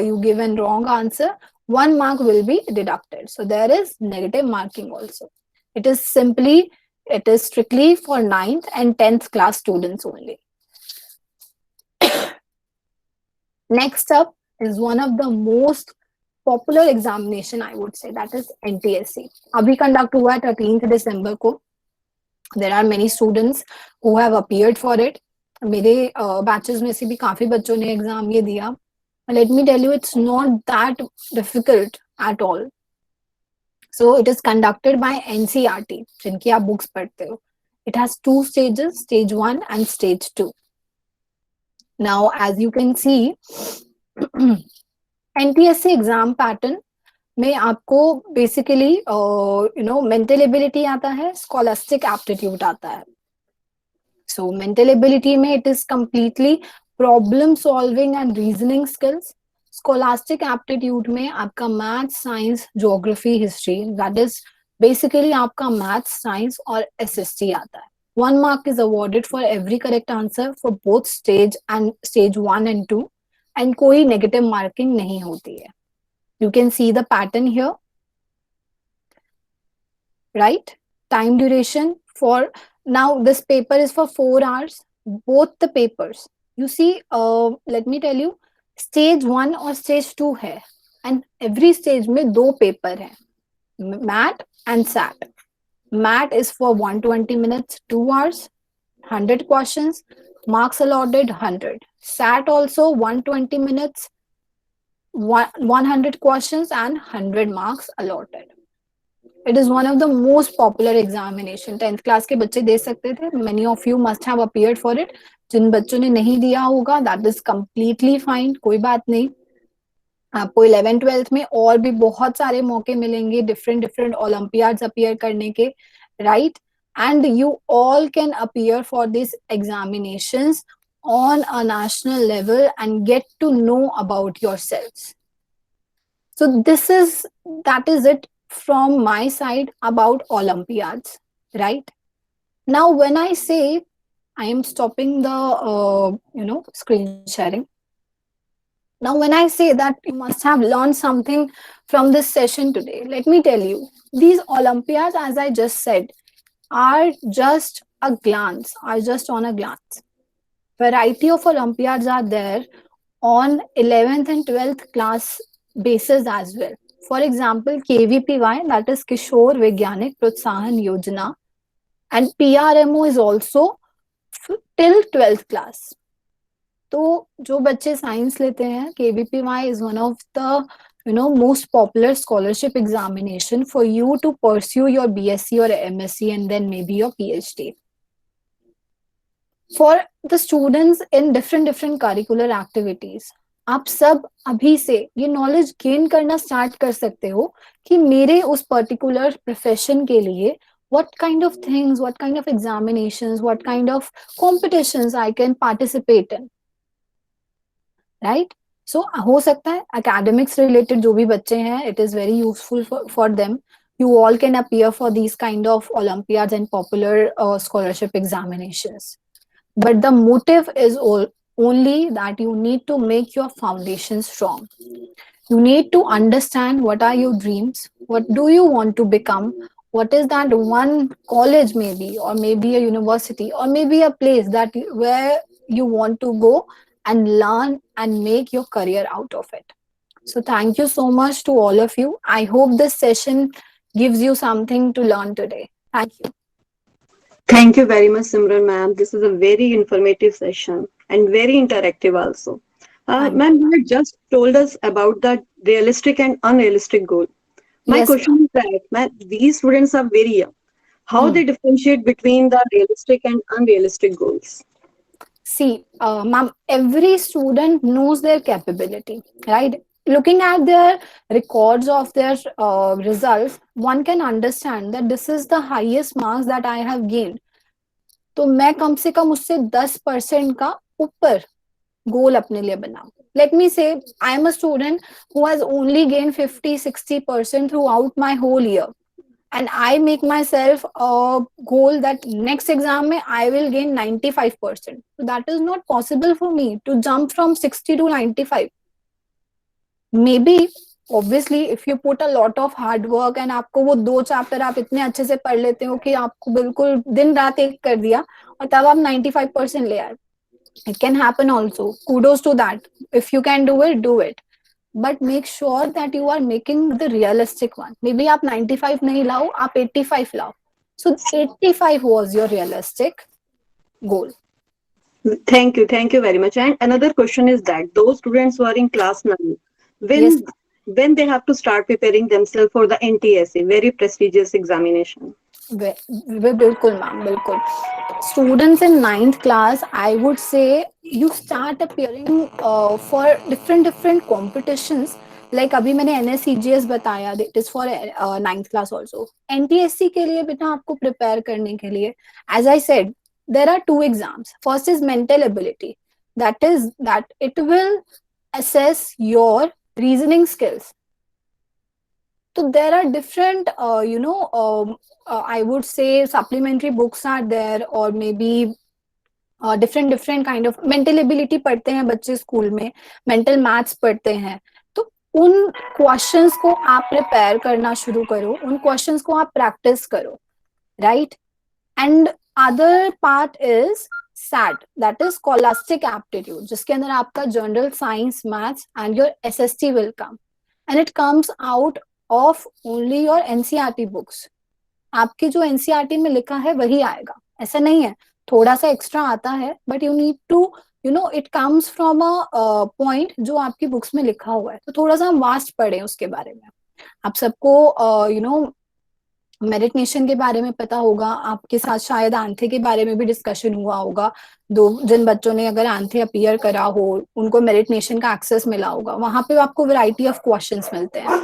you given wrong answer, 1 mark will be deducted. So there is negative marking also. It is strictly for 9th and 10th class students only. Next up is one of the most popular examination, I would say, that is NTSC. Abhi conduct hua hai 13th December को. There are many students who have appeared for it. मेरे batches में से भी काफी बच्चों ने exam ये दिया. Let me tell you, it's not that difficult at all. So it is conducted by NCERT, जिनकी आप books पढ़ते हो. It has 2 stages, stage 1 and stage 2. Now, as you can see, NTSC exam pattern में आपको basically, mental ability आता है, scholastic aptitude आता है. So mental ability में it is completely problem solving and reasoning skills. Scholastic aptitude में आपका maths, science, geography, history, that is basically आपका मैथ्स, साइंस और एसएसटी आता है. 1 mark is awarded for every correct answer for both stage 1 and 2, and कोई negative marking नहीं होती है. You can see the pattern here, right? Time duration for, now this paper is for 4 hours, both the papers. You see, let me tell you, stage 1 और stage 2 है, and every stage में 2 paper है, MAT and SAT. MAT is for 120 minutes, 2 hours, 100 questions, marks allotted 100. SAT also 120 minutes, 100 questions and 100 marks allotted. It is one of the most popular examination. 10th class के बच्चे दे सकते थे. Many of you must have appeared for it. जिन बच्चों ने नहीं दिया होगा, that is completely fine. कोई बात नहीं. आपको 11th 12th में और भी बहुत सारे मौके मिलेंगे different Olympiads appear करने के, right? And you all can appear for these examinations on a national level and get to know about yourselves. So that is it from my side about Olympiads, right? Now, when I say, I am stopping the screen sharing. Now, when I say that you must have learned something from this session today, let me tell you, these Olympiads, as I just said, are just a glance, are just on a glance. Variety of Olympiads are there on 11th and 12th class basis as well. For example, KVPY, that is Kishore Vigyanik Protsahan Yojana, and PRMO is also till 12th class. तो जो बच्चे science लेते हैं, KVPY is one of the most popular scholarship examination for you to pursue your BSc or MSc and then maybe your PhD. For the students in different curricular activities, आप सब अभी से ये नॉलेज गेन करना start कर सकते हो कि मेरे उस पर्टिकुलर प्रोफेशन के लिए what kind of things, what kind of examinations, what kind of competitions I can participate in, right? So हो सकता है academics related जो भी बच्चे हैं, it is very useful for them. You all can appear for these kind of Olympiads and popular scholarship examinations. But the motive is only that you need to make your foundation strong. You need to understand what are your dreams, what do you want to become, what is that one college maybe, or maybe a university, or maybe a place that where you want to go and learn and make your career out of it. So thank you so much to all of you. I hope this session gives you something to learn today. Thank you. Thank you very much, Simran ma'am. This is a very informative session and very interactive also. Ma'am, you had just told us about the realistic and unrealistic goal. My Yes, question is that, ma'am, these students are very young. How they differentiate between the realistic and unrealistic goals? See, ma'am, every student knows their capability, right? Looking at their records of their results, one can understand that this is the highest marks that I have gained. तो मैं कम से कम उससे 10% का ऊपर गोल अपने लिए बनाऊं. Let me say, I am a student who has only gained 50-60% throughout my whole year. And I make myself a goal that next exam mein I will gain 95%. So that is not possible for me to jump from 60 to 95. Maybe, obviously, if you put a lot of hard work and आपको वो 2 chapter आप इतने अच्छे से पढ़ लेते हो कि आपको बिल्कुल दिन रात एक कर दिया और तब आप 95% ले आए. It can happen also. Kudos to that. If you can do it, do it. But make sure that you are making the realistic one. Maybe आप 95 नहीं लाओ, आप 85 लाओ. So 85 was your realistic goal. Thank you very much. And another question is that those students who are in class 9, when they have to start preparing themselves for the NTSA, very prestigious examination. बिल्कुल ma'am, बिल्कुल. Students in 9th class, I would say you start appearing for different competitions. Like अभी मैंने NSCGS बताया, it is for 9th class also. NTSC के लिए बेटा आपको prepare करने के लिए, as I said, there are 2 exams. First is mental ability. That is that it will assess your reasoning skills. So there are different, I would say supplementary books are there, or maybe different kind of mental ability पढ़ते हैं बच्चे school में, mental maths पढ़ते हैं. तो उन questions को आप प्रिपेयर करना शुरू करो, उन क्वेश्चंस को आप प्रैक्टिस करो, right? And other part is SAT, that is scholastic aptitude, जिसके अंदर आपका general science, maths and your SST will come, and it comes out of only your NCERT books. आपकी जो NCERT में लिखा है वही आएगा, ऐसा नहीं है, थोड़ा सा एक्स्ट्रा आता है, but you need to it comes from a point जो आपकी बुक्स में लिखा हुआ है. तो थोड़ा सा हम वास्ट पढ़े उसके बारे में. आप सबको मेडिटेशन के बारे में पता होगा, आपके साथ शायद आंथे के बारे में भी डिस्कशन हुआ होगा. जिन बच्चों ने अगर आंथे अपीयर करा हो उनको मेडिटेशन का एक्सेस मिला होगा, वहां पे आपको वैरायटी ऑफ क्वेश्चंस मिलते हैं,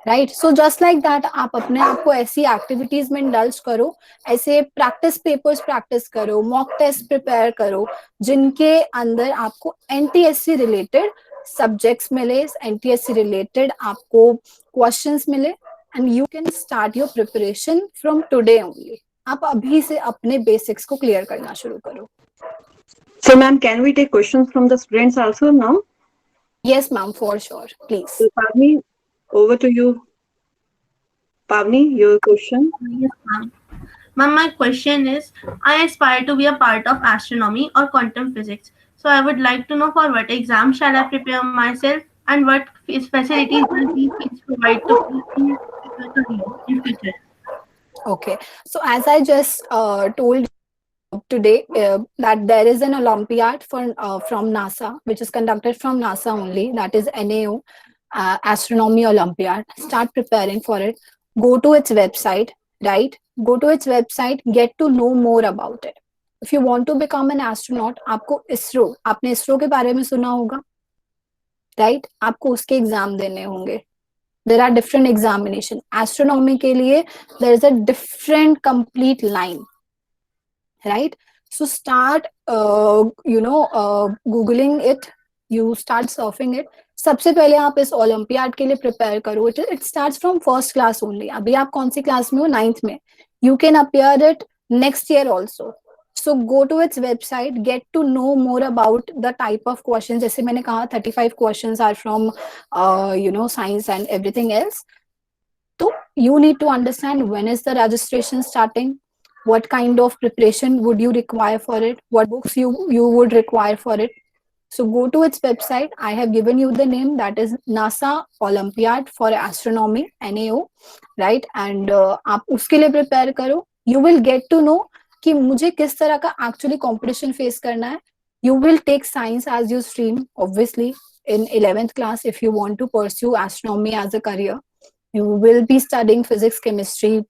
right? So just like that आप अपने आप को ऐसी एक्टिविटीज में इंडल्ज करो, ऐसे प्रैक्टिस पेपर्स प्रैक्टिस करो, मॉक टेस्ट प्रिपेयर करो, जिनके अंदर आपको एनटीएससी रिलेटेड सब्जेक्ट्स मिले, एनटीएससी रिलेटेड आपको क्वेश्चंस मिले, and you can start your preparation from today only. आप अभी से अपने बेसिक्स को क्लियर करना शुरू करो. So ma'am, can we take questions from the students also now? Yes ma'am, for sure, please. So, Pavni, over to you. Pavni, your question. Yes, ma'am. Ma'am, my question is, I aspire to be a part of astronomy or quantum physics. So I would like to know for what exam shall I prepare myself, and what facilities will these provide to me in future? Okay, so as I just told today that there is an Olympiad from NASA, which is conducted from NASA only, that is NAO, Astronomy Olympiad. Start preparing for it. Go to its website, right? Go to its website, get to know more about it. If you want to become an astronaut, आपको ISRO, आपने ISRO के बारे में सुना होगा, right? आपको उसके exam देने होंगे. There are different examination. Astronomy के लिए there is a different complete line, right? So start googling it, you start surfing it. सबसे पहले आप इस ओलंपियाड के लिए प्रिपेयर करो. It starts from first class only. अभी आप कौन सी क्लास में हो? 9th में. You can appear it next year also. So go to its website, get to know more about the type of questions. जैसे मैंने कहा 35 questions are from science and everything else. So you need to understand when is the registration starting, what kind of preparation would you require for it, what books you would require for it. So go to its website. I have given you the name, that is NASA Olympiad for Astronomy, NAO, right? And आप उसके लिए prepare करो. You will get to know कि मुझे किस तरह का actually competition face करना है. You will take science as your stream, obviously, in 11th class if you want to pursue astronomy as a career. You will be studying physics, chemistry,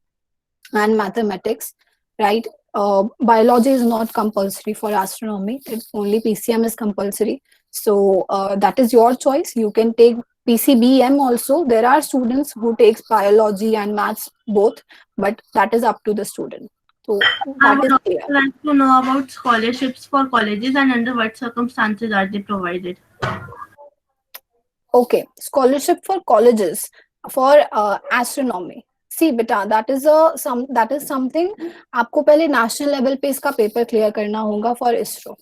and mathematics, right? Biology is not compulsory for astronomy. Only PCM is compulsory. So that is your choice. You can take PCBM also. There are students who takes biology and maths both, but that is up to the student. So I would also like to know about scholarships for colleges and under what circumstances are they provided? Okay, scholarship for colleges for astronomy. See beta, that is something आपको पहले national level पे इसका paper clear करना होगा for ISRO.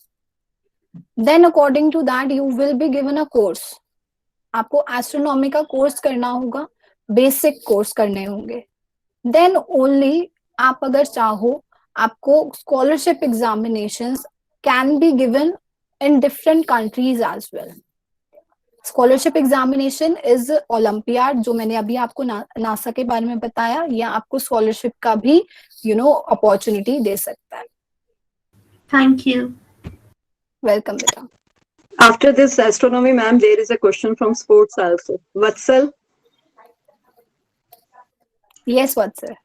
Then according to that you will be given a course. आपको astronomy का course करना होगा, basic course करने होंगे. Then only आप अगर चाहो, आपको scholarship examinations can be given in different countries as well. Scholarship examination is Olympiad, जो मैंने अभी आपको नासा के बारे में बताया, या आपको scholarship का भी opportunity दे सकता है. Thank you. Welcome, beta. After this astronomy, ma'am, there is a question from sports also. Vatsal. Yes, Vatsal.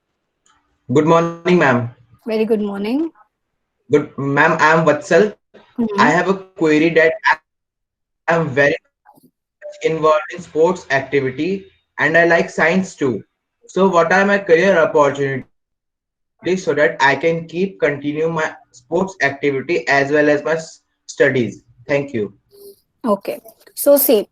Good morning, ma'am. Very good morning. Good, ma'am. I am Vatsal. I have a query that I am very involved in sports activity and I like science too. So what are my career opportunities so that I can continue my sports activity as well as my studies? Thank you. Okay. So see,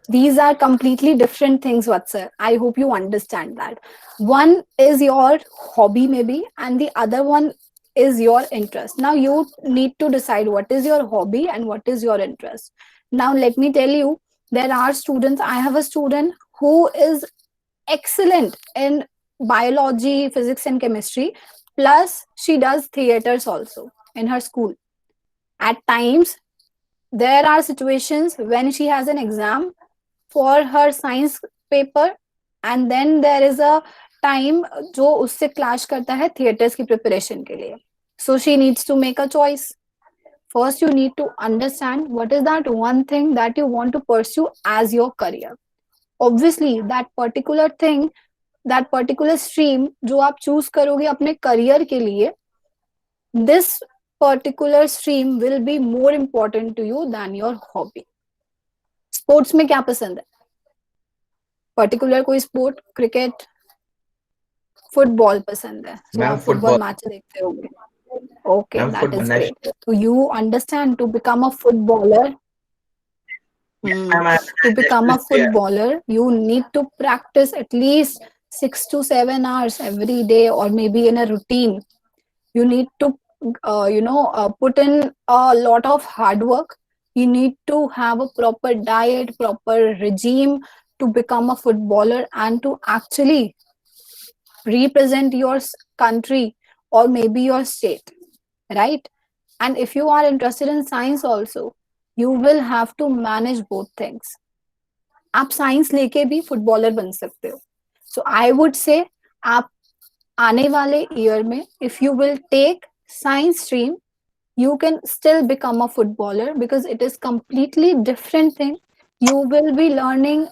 these are completely different things, Vatsal. I hope you understand that. One is your hobby maybe, and the other one is your interest. Now you need to decide what is your hobby and what is your interest. Now let me tell you, there are students. I have a student who is excellent in biology, physics, and chemistry. Plus, she does theaters also in her school. At times, there are situations when she has an exam for her science paper, and then there is a time जो उससे clash करता है theaters की preparation के लिए. So she needs to make a choice. First, you need to understand what is that one thing that you want to pursue as your career. Obviously, that particular thing, that particular stream जो आप choose करोगे अपने career के लिए, this particular stream will be more important to you than your hobby. Sports में क्या पसंद है? Particular कोई sport, cricket, football पसंद है. So Ma'am, आप football football. match देखते होंगे. Okay, Ma'am, that football. is great. So you understand to become a footballer. Ma'am, I To become a just yeah. footballer, you need to practice at least 6 to 7 hours every day, or maybe in a routine. You need to put in a lot of hard work. You need to have a proper diet, proper regime to become a footballer and to actually represent your country or maybe your state, right? And if you are interested in science also, you will have to manage both things. आप science लेके भी footballer बन सकते हो. सो I would say आप आने वाले year में if you will take science stream, you can still become a footballer because it is completely different thing. You will be learning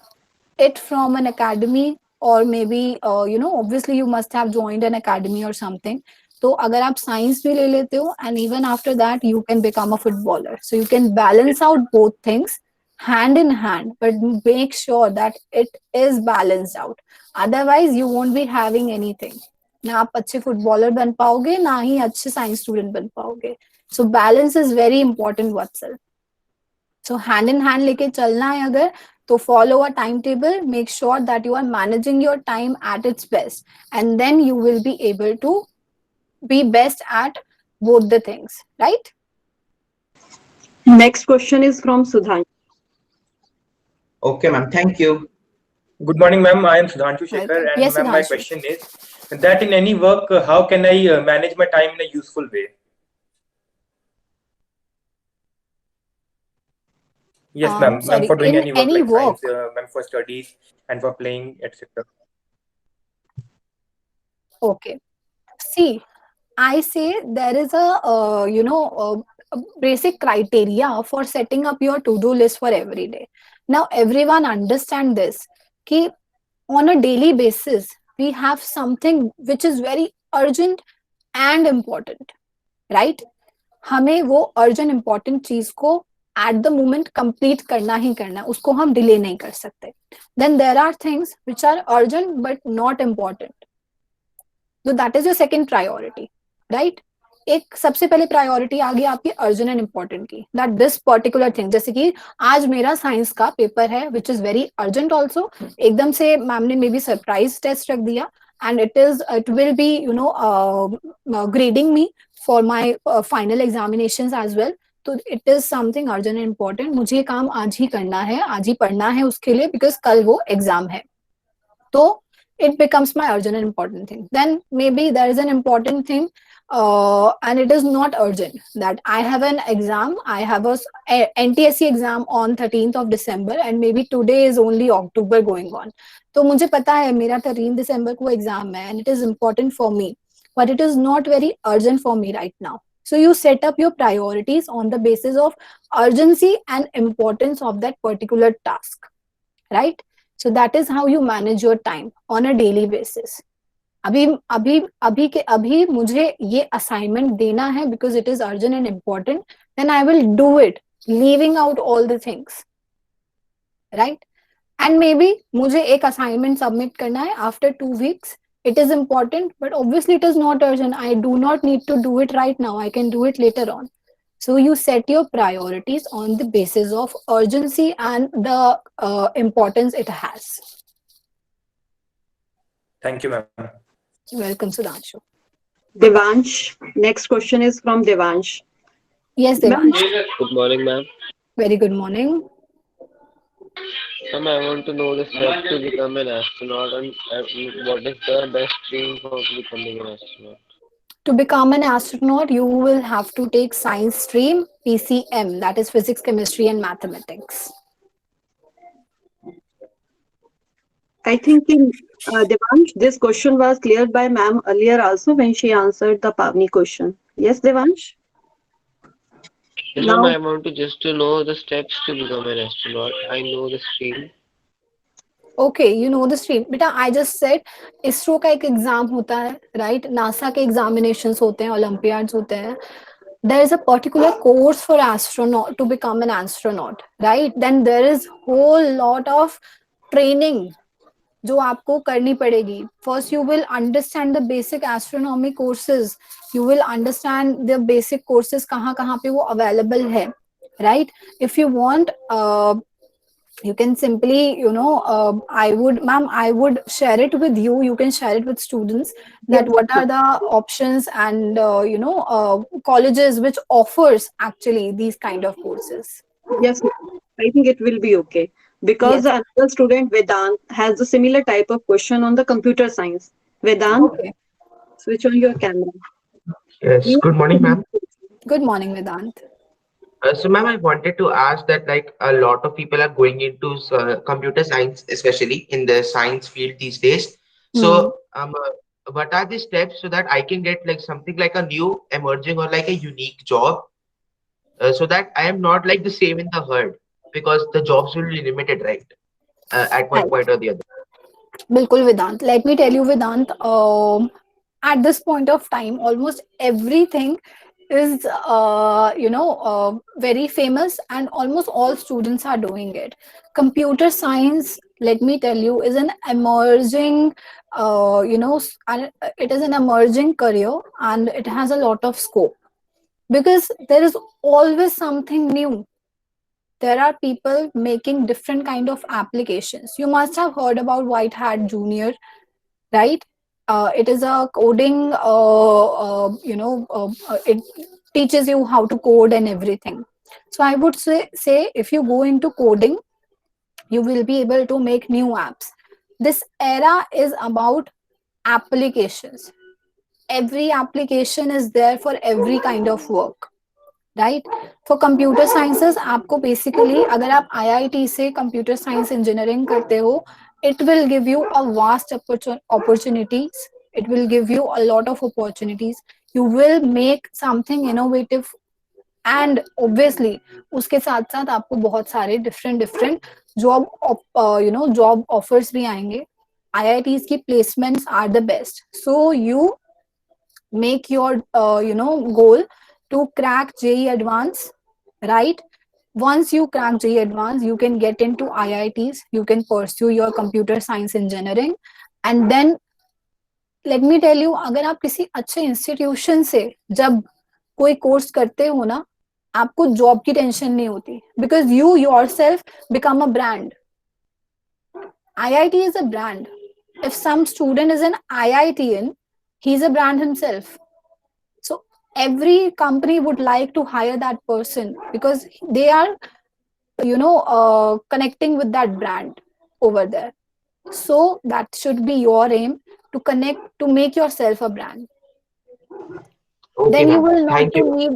it from an academy, or maybe obviously you must have joined an academy or something. तो अगर आप science भी ले लेते हो and even after that you can become a footballer, so you can balance out both things hand in hand, but make sure that it is balanced out. Otherwise you won't be having anything. ना आप अच्छे footballer बन पाओगे, ना ही अच्छे science student बन पाओगे. So balance is very important Vatsal. So hand in hand लेके चलना है अगर, तो follow a timetable, make sure that you are managing your time at its best, and then you will be able to be best at both the things, right? Next question is from Sudhanshu. Okay, ma'am. Thank you. Good morning, ma'am. I am Sudhanshu Shekhar, Welcome. and Yes, ma'am, my Sudhanshu. question is that in any work, how can I manage my time in a useful way? Yes, ma'am. Ma'am, Sorry, for doing in any work any like work. science, ma'am, for studies and for playing, etc. Okay. See, I say there is a basic criteria for setting up your to-do list for every day. Now, everyone understand this, कि on a daily basis, we have something which is very urgent and important, right? हमें वो urgent important चीज को at the moment complete करना ही करना, उसको हम delay नहीं कर सकते. Then there are things which are urgent but not important. So that is your second priority, right? एक सबसे पहले प्रायोरिटी आ गई आपकी अर्जेंट एंड इम्पोर्टेंट की, दैट दिस पर्टिकुलर थिंग. जैसे कि आज मेरा साइंस का पेपर है which is very urgent also. एकदम से मैम ने मे बी सरप्राइज टेस्ट रख दिया and it will be grading me for my final examinations as well. तो it is something urgent and important. मुझे ये काम आज ही करना है, आज ही पढ़ना है उसके लिए, बिकॉज कल वो एग्जाम है. तो it becomes my urgent and important thing. Then maybe there is an important thing and it is not urgent, that I have an exam, I have a NTSC exam on 13th of December and maybe today is only October going on. तो मुझे पता है मेरा 13 December को exam है and it is important for me, but it is not very urgent for me right now. So you set up your priorities on the basis of urgency and importance of that particular task, right? So that is how you manage your time on a daily basis. अभी मुझे ये assignment देना है because it is urgent and important, then I will do it, leaving out all the things, right? And maybe मुझे एक assignment submit करना है after 2 weeks. It is important, but obviously it is not urgent. I do not need to do it right now. I can do it later on. So you set your priorities on the basis of urgency and the importance it has. Thank you, ma'am. Welcome, Sudhanshu. Devansh, next question is from Devansh. Yes, Ma'am, Devansh. Good morning, ma'am. Very good morning. Ma'am, I want to know the steps to become an astronaut and what is the best stream for becoming an astronaut. To become an astronaut, you will have to take science stream, PCM, that is physics, chemistry, and mathematics. I think Devansh, this question was cleared by ma'am earlier also when she answered the Pavni question. Yes, Devansh? Yes, ma'am, Now, I want to just to know the steps to become an astronaut. I know the stream. Okay, you know the stream. बेटा, I just said ISRO का एक exam होता है, right? NASA के examinations होते हैं, Olympiads होते हैं. There is a particular course for astronaut to become an astronaut, right? Then there is whole lot of training जो आपको करनी पड़ेगी. First, you will understand the basic astronomy courses. You will understand the basic courses कहाँ पे वो available है, right? If you want, you can simply, I would share it with you. You can share it with students that yes, what are the options and colleges which offers actually these kind of courses. yes, ma'am. I think it will be okay. Because Yes. another student, Vedant, has a similar type of question on the computer science. Vedant, Okay. switch on your camera. Yes, You- good morning, ma'am. Good morning, Vedant. So, ma'am, I wanted to ask that like a lot of people are going into computer science, especially in the science field these days. So, what are the steps so that I can get like something like a new emerging or like a unique job, so that I am not like the same in the herd because the jobs will be limited, right? At one Right. point or the other. Bilkul, Vedant. Let me tell you, Vedant, at this point of time, almost everything is, very famous, and almost all students are doing it. Computer science, let me tell you, is an emerging, it is an emerging career, and it has a lot of scope because there is always something new. There are people making different kind of applications. You must have heard about White Hat Junior, right? It is a coding, it teaches you how to code and everything. So I would say if you go into coding, you will be able to make new apps. This era is about applications. Every application is there for every kind of work, right for computer sciences आपको basically अगर आप IIT से computer science engineering करते हो it will give you a vast opportunities, it will give you a lot of opportunities, you will make something innovative, and obviously उसके साथ साथ आपको बहुत सारे डिफरेंट जॉब ऑफर्स भी आएंगे. आईआईटीज की placements are the best, so you make your goal to crack JEE Advance, right? Once you crack JEE Advance, you can get into IITs, you can pursue your computer science engineering, and then let me tell you, अगर आप किसी अच्छे institution से जब कोई course करते हो ना, आपको जॉब की टेंशन नहीं होती because you yourself become a brand. IIT is a brand. If some student is an IITian, he's a brand himself. So every company would like to hire that person because they are, connecting with that brand over there. So that should be your aim, to connect, to make yourself a brand. Okay, Then you ma'am. will not Thank to you. need,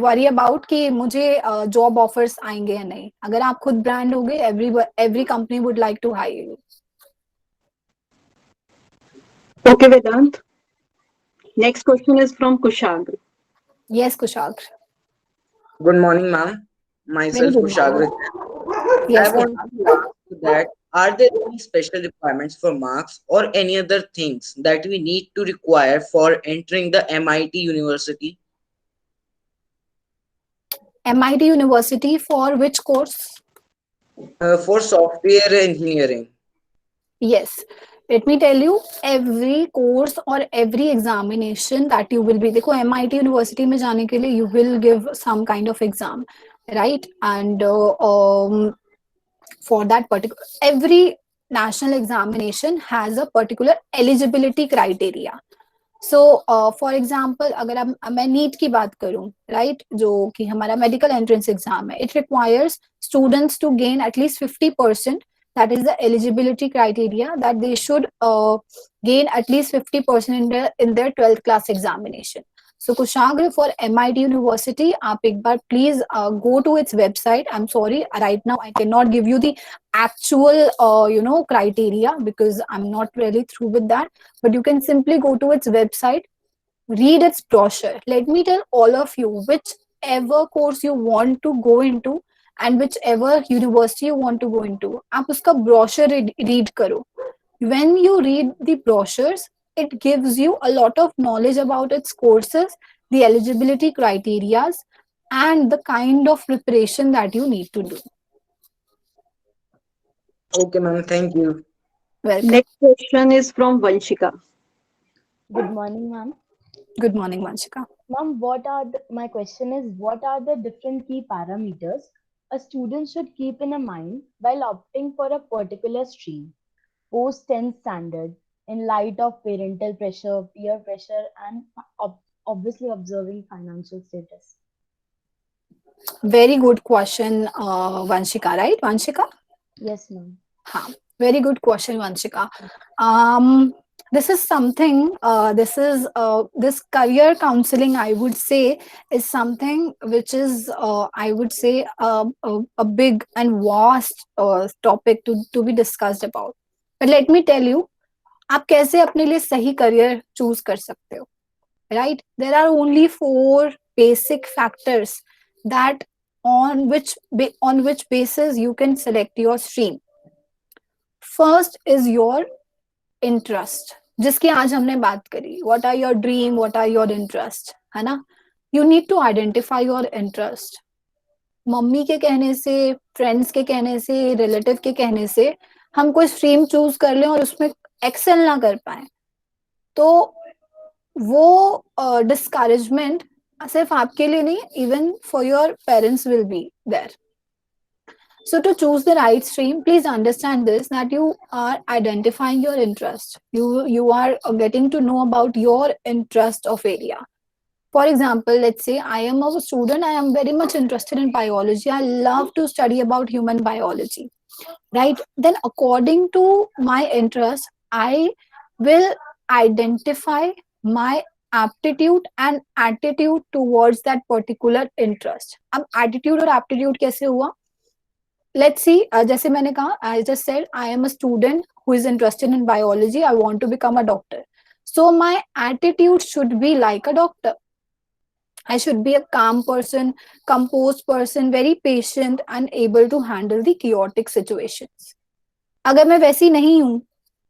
worry about कि मुझे job offers आएंगे या नहीं. अगर आप खुद brand होगे, every company would like to hire you. Okay, Vedant. Next question is from Kushagra. Yes, Kushagra. Good morning, ma'am. Very Myself, good Kushagra. morning. Yes, I want to ask you that are there any special requirements for marks or any other things that we need to require for entering the MIT University? MIT University for which course? For software engineering. Yes. let me tell you, every course or every examination that you will be, देखो MIT University में जाने के लिए you will give some kind of exam, right? And for that particular, every national examination has a particular eligibility criteria. So for example अगर मैं NEET की बात करूं, राइट, जो कि हमारा मेडिकल एंट्रेंस एग्जाम है, it requires students to gain at least 50%. That is the eligibility criteria, that they should gain at least 50% in their 12th class examination. So Kushagra, for MIT University, आप एक बार please go to its website. I'm sorry, right now I cannot give you the actual criteria because I'm not really through with that. But you can simply go to its website, read its brochure. Let me tell all of you, whichever course you want to go into and whichever university you want to go into, आप उसका brochure read करो. When you read the brochures, it gives you a lot of knowledge about its courses, the eligibility criterias, and the kind of preparation that you need to do. Okay, ma'am. Thank you. Welcome. Next question is from Vanshika. Good morning, ma'am. Good morning, Vanshika. Ma'am, my question is, what are the different key parameters a student should keep in mind while opting for a particular stream, post 10th standard, in light of parental pressure, peer pressure, and obviously observing financial status? Very good question, Vanshika, right, Vanshika? Yes, ma'am. Very good question, Vanshika. This is something, this career counseling, I would say, is something which is, I would say, a big and vast topic to be discussed about. But let me tell you, आप कैसे अपने लिए सही career choose कर सकते हो, right? There are only 4 basic factors that on which basis you can select your stream. First is your interest, जिसकी आज हमने बात करी. What are your dream? What are your interest? है ना? You need to identify your interest. Mummy के कहने से, फ्रेंड्स के कहने से, रिलेटिव के कहने से हम कोई स्ट्रीम चूज कर लें और उसमें एक्सेल ना कर पाए, तो वो डिस्करेजमेंट सिर्फ आपके लिए नहीं, even for your parents will be there. So to choose the right stream, please understand this, that you are identifying your interest. You are getting to know about your interest of area. For example, let's say I am a student, I am very much interested in biology. I love to study about human biology, right? Then according to my interest, I will identify my aptitude and attitude towards that particular interest. अब attitude और aptitude कैसे हुआ? Let's see, जैसे मैंने कहा, I just said I am a student who is interested in biology. I want to become a doctor. So my attitude should be like a doctor. I should be a calm person, composed person, very patient and able to handle the chaotic situations. अगर मैं वैसी नहीं हूँ,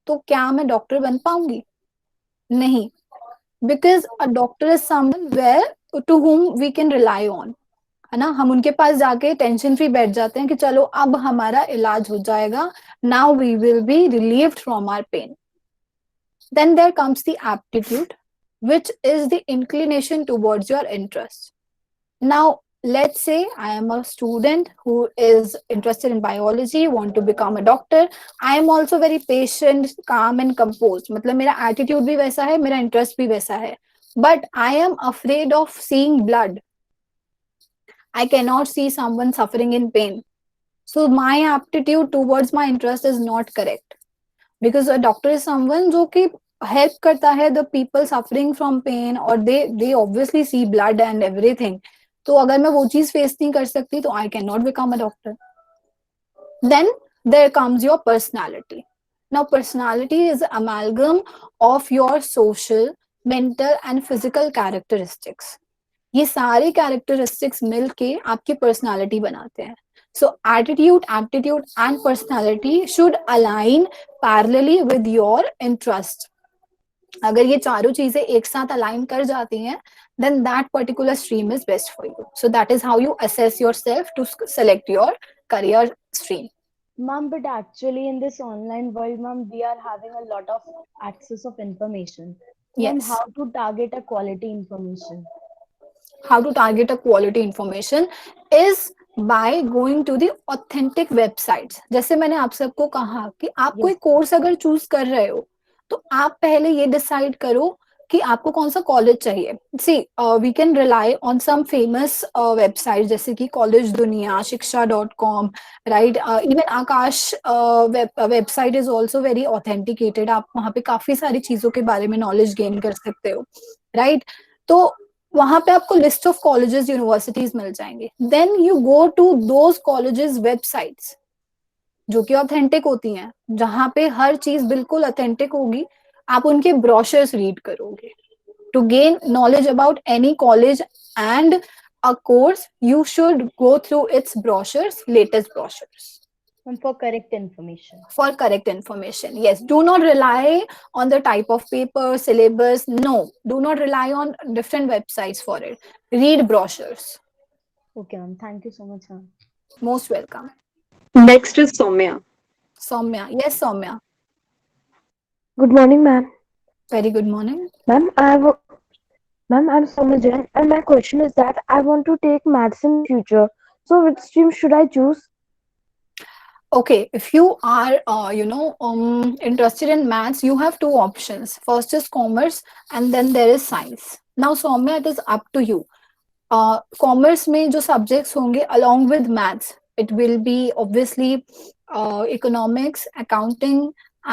तो क्या मैं doctor बन पाऊंगी? नहीं. Because a doctor is someone to whom we can rely on. है ना? हम उनके पास जाके टेंशन फ्री बैठ जाते हैं कि चलो अब हमारा इलाज हो जाएगा. Now we will be relieved from our pain. Then there comes the aptitude, which is the inclination towards your interest. Now, let's say I am a student who is interested in biology, want to become a doctor. I am also very patient, calm and composed. मतलब मेरा attitude भी वैसा है, मेरा interest भी वैसा है. But I am afraid of seeing blood. I cannot see someone suffering in pain. So my aptitude towards my interest is not correct. Because a doctor is someone जो कि help करता है the people suffering from pain, or they obviously see blood and everything. तो अगर मैं वो चीज face नहीं कर सकती, तो I cannot become a doctor. Then there comes your personality. Now personality is an amalgam of your social, mental and physical characteristics. ये सारे characteristics मिलके आपकी personality बनाते हैं. So attitude, aptitude and personality should align parallelly with your interest. अगर ये चारों चीजें एक साथ align कर जाती हैं, then that particular stream is best for you. So that is how you assess yourself to select your career stream. Ma'am, but actually in this online world, ma'am, we are having a lot of access of information. So, ma'am, Yes. how to target a quality information? How to target a quality information is by going to the authentic websites. जैसे मैंने आप सबको कहा कि आप कोई Yes, ma'am. Course अगर choose कर रहे हो तो आप पहले ये डिसाइड करो कि आपको कौन सा कॉलेज चाहिए. See we can rely on some famous website जैसे कि Collegedunia, shiksha.com, right. Even Aakash website is also very authenticated. आप वहाँ पे काफी सारी चीजों के बारे में नॉलेज गेन कर सकते हो, राइट. तो वहां पे आपको लिस्ट ऑफ कॉलेजेस यूनिवर्सिटीज मिल जाएंगे. Then you go to those colleges websites जो कि ऑथेंटिक होती हैं, जहां पे हर चीज बिल्कुल ऑथेंटिक होगी. आप उनके ब्रोशर्स रीड करोगे to gain knowledge about any college and a course. You should go through its brochures, latest brochures. Ma'am, for correct information. For correct information, yes. Do not rely on the type of paper, syllabus. No, do not rely on different websites for it. Read brochures. Okay, ma'am. Thank you so much, ma'am. Most welcome. Next is Soumya. Soumya. Yes, Soumya. Good morning, ma'am. Very good morning. Ma'am, I'm Soumya Jain, and my question is that I want to take maths in future. So, which stream should I choose? Okay, if you are, interested in maths, you have two options. First is commerce, and then there is science. Now, Soumya, it is up to you. Commerce में जो subjects होंगे along with maths, it will be obviously economics, accounting,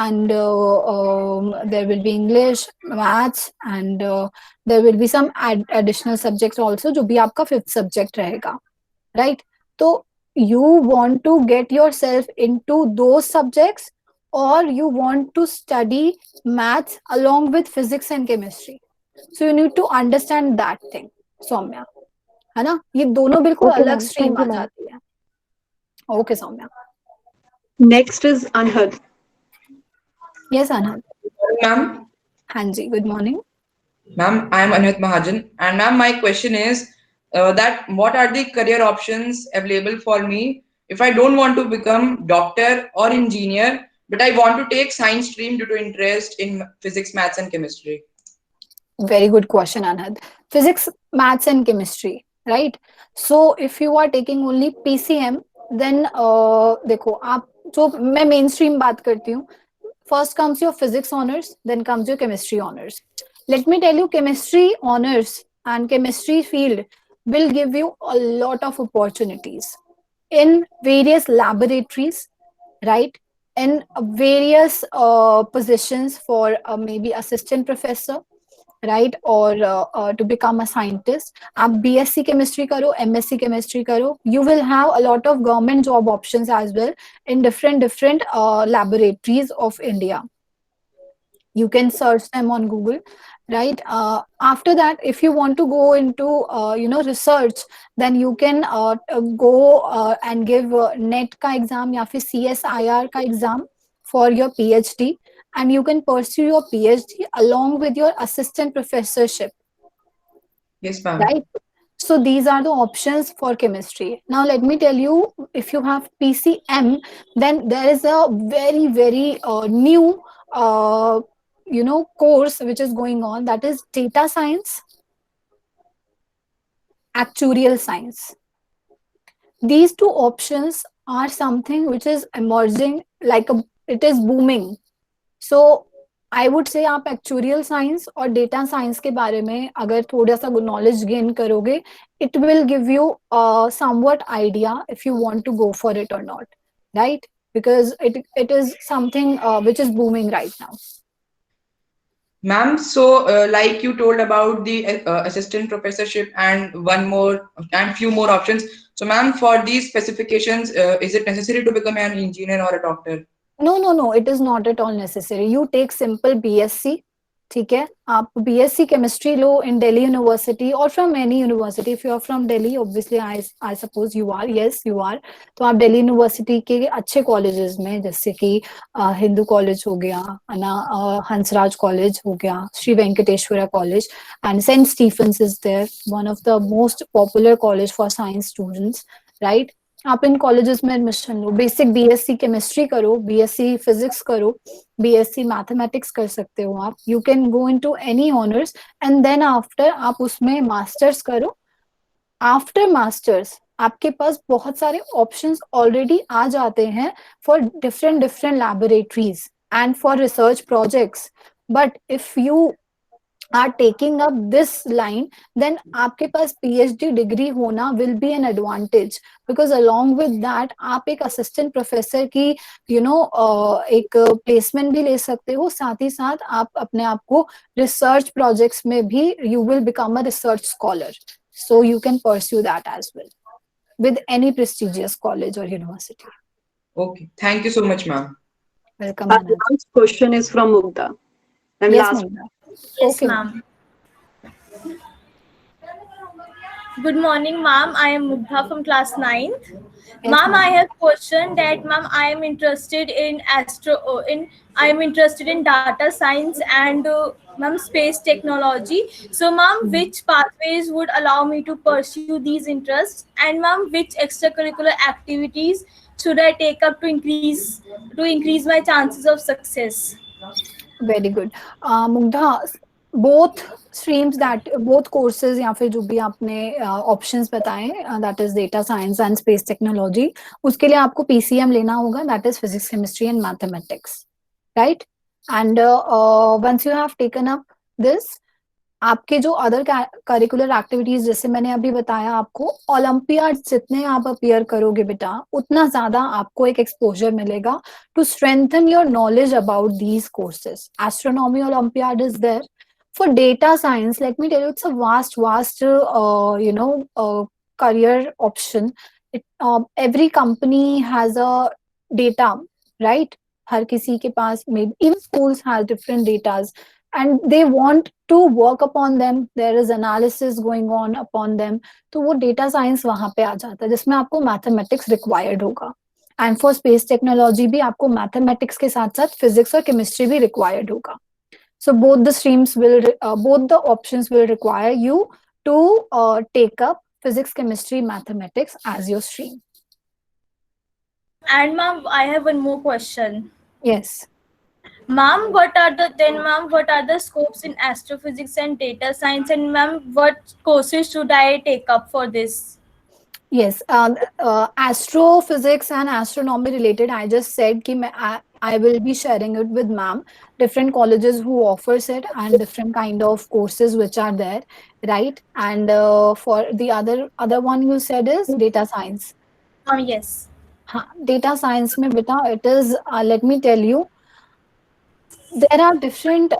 and there will be English, maths, and there will be some additional subjects also जो भी आपका fifth subject रहेगा, right? तो you want to get yourself into those subjects, or you want to study maths along with physics and chemistry. So you need to understand that thing, Soumya. है ना, ये दोनों बिल्कुल Okay, अलग ma'am. Stream Thank आ you, ma'am. जाती है. Okay Saumya. Next is Anhad. Yes Anhad. Ma'am, हाँ जी, good morning. ma'am, I am Anhit Mahajan, and ma'am, my question is that what are the career options available for me if I don't want to become doctor or engineer, but I want to take science stream due to interest in physics, maths, and chemistry? Very good question, Anhad. Physics, maths, and chemistry, right? So if you are taking only PCM, then देखो आप जो मैं main stream बात करती हूँ. First comes your physics honors, then comes your chemistry honors. Let me tell you, chemistry honors and chemistry field will give you a lot of opportunities in various laboratories, right? In various positions for maybe assistant professor, right? Or to become a scientist. आप BSc chemistry करो, MSc chemistry करो, you will have a lot of government job options as well in different laboratories of India. You can search them on Google, right? After that, if you want to go into research, then you can go and give NET का exam या फिर CSIR का exam for your PhD, and you can pursue your PhD along with your assistant professorship. Yes, ma'am. Right? So these are the options for chemistry. Now let me tell you, if you have PCM, then there is a very new course which is going on, that is data science, actuarial science. These two options are something which is emerging, it is booming. So I would say आप actuarial science और data science के बारे में अगर थोड़ा सा knowledge gain करोगे, it will give you somewhat idea if you want to go for it or not, right? Because it is something which is booming right now. Ma'am, so like you told about the assistant professorship and one more and few more options. So ma'am, for these specifications, is it necessary to become an engineer or a doctor? No, it is not at all necessary. You take simple BSc, ठीक है? आप BSc chemistry low in Delhi University or from any university. If you are from Delhi, obviously I suppose you are. Yes, you are. तो आप Delhi University के अच्छे colleges में, जैसे कि हिंदू कॉलेज हो गया, ना हंसराज कॉलेज हो गया, Shri Venkateswara college, and St. Stephen's is there, one of the most popular college for science students, right? आप इन कॉलेजेस में एडमिशन लो, बेसिक बीएससी केमिस्ट्री करो, बीएससी फिजिक्स करो, बीएससी मैथमेटिक्स कर सकते हो आप. You can go into any honours and then after आप उसमें मास्टर्स करो. आफ्टर मास्टर्स आपके पास बहुत सारे ऑप्शंस ऑलरेडी आ जाते हैं for different different laboratories and for research projects. But if you are taking up this line, then आपके पास PhD degree होना will be an advantage, because along with that आप एक assistant professor की एक placement भी ले सकते हो. साथ ही साथ आप अपने आप को रिसर्च प्रोजेक्ट्स में भी you will become a research scholar, so you can pursue that as well with any prestigious college or university. Okay, thank you so much, ma'am. Welcome. Our last question is from Mugdha. And Yes, last Mugdha. Yes, Okay. ma'am. Good morning, ma'am. I am Mugdha from class 9th. Yes, Ma'am, I ma'am. have question that, ma'am, I am interested in I am interested in data science and ma'am, space technology. So, ma'am, which pathways would allow me to pursue these interests? And, ma'am, which extracurricular activities should I take up to increase my chances of success? Very good. Mugdha, both streams that both courses या फिर जो भी आपने options बताए, that is data science and space technology, उसके लिए आपको PCM लेना होगा, that is physics, chemistry and mathematics, right? And once you have taken up this, आपके जो अदर करिकुलर एक्टिविटीज जैसे मैंने अभी बताया आपको, ओलंपियाड जितने आप अपियर करोगे बेटा उतना ज्यादा आपको एक एक्सपोजर मिलेगा to strengthen your knowledge about these courses. Astronomy olympiad is there. For data science, let me tell you, it's a vast career option. Every company has a data, right? हर किसी के पास, maybe even schools have different datas and they want to work upon them. There is analysis going on upon them. तो वो data science वहां पे आ जाता है जिसमें आपको mathematics required होगा. And for space technology भी आपको mathematics के साथ साथ physics और chemistry भी required होगा. So both the streams both the options will require you to take up physics, chemistry, mathematics as your stream. And, ma'am, I have one more question. Yes. Ma'am, what are the scopes in astrophysics and data science? And, ma'am, what courses should I take up for this? Yes, astrophysics and astronomy related, I just said कि I will be sharing it with ma'am. Different colleges who offers it and different kind of courses which are there, right? And for the other one you said is data science. Yes. Data science में बेटा, it is let me tell you, there are different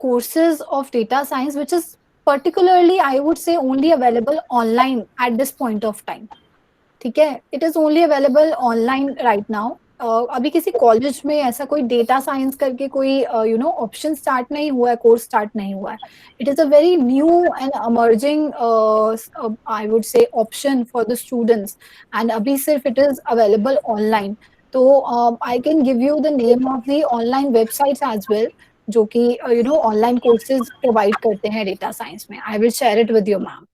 courses of data science which is particularly, I would say, only available online at this point of time. ठीक है, it is only available online right now. अभी किसी college में ऐसा कोई data science करके कोई option start नहीं हुआ है, कोर्स स्टार्ट नहीं हुआ है. It is a very new and emerging I would say option for the students, and अभी सिर्फ it is available online. तो I can give you the name of the online websites as well, जो कि online courses provide करते हैं data science में. I will share it with you, ma'am.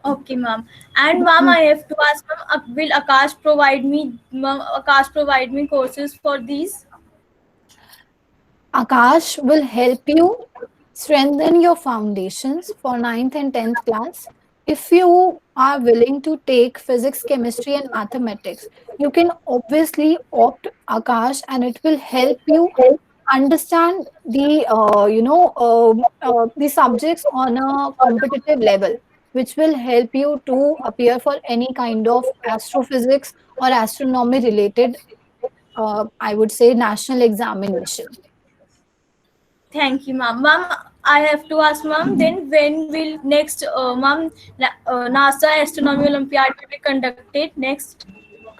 Okay, ma'am. And, ma'am, I have to ask, ma'am, will Akash provide me courses for these? Akash will help you strengthen your foundations for 9th and 10th class. If you are willing to take physics, chemistry and mathematics, you can obviously opt Akash, and it will help you understand the the subjects on a competitive level, which will help you to appear for any kind of astrophysics or astronomy related I would say national examination. Thank you, ma'am. Ma'am, I have to ask, ma'am, then when will next NASA Astronomy Olympiad be conducted next?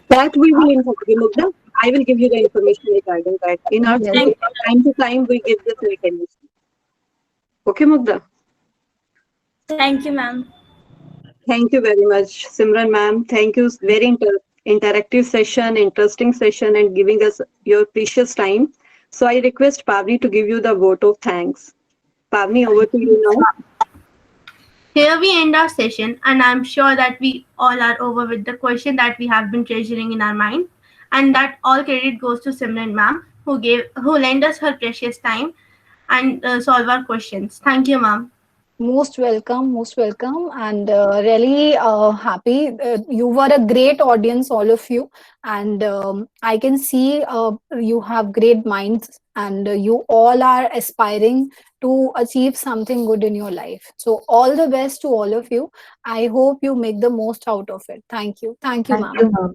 That we will inform you, Mugdha. I will give you the information regarding that. In our school, from time to time, we give this information. Okay, Mugdha? Thank you, ma'am. Thank you very much, Simran ma'am. Thank you. Very interactive session, interesting session, and giving us your precious time. So I request Pavni to give you the vote of thanks. Pavni, over to you now. Here we end our session, and I'm sure that we all are over with the question that we have been treasuring in our mind, and that all credit goes to Simran ma'am, who lent us her precious time and solve our questions. Thank you, ma'am. Most welcome, and really happy. You were a great audience, all of you, and I can see you have great minds, and you all are aspiring to achieve something good in your life. So, all the best to all of you. I hope you make the most out of it. Thank you, Thank ma'am. you, ma'am.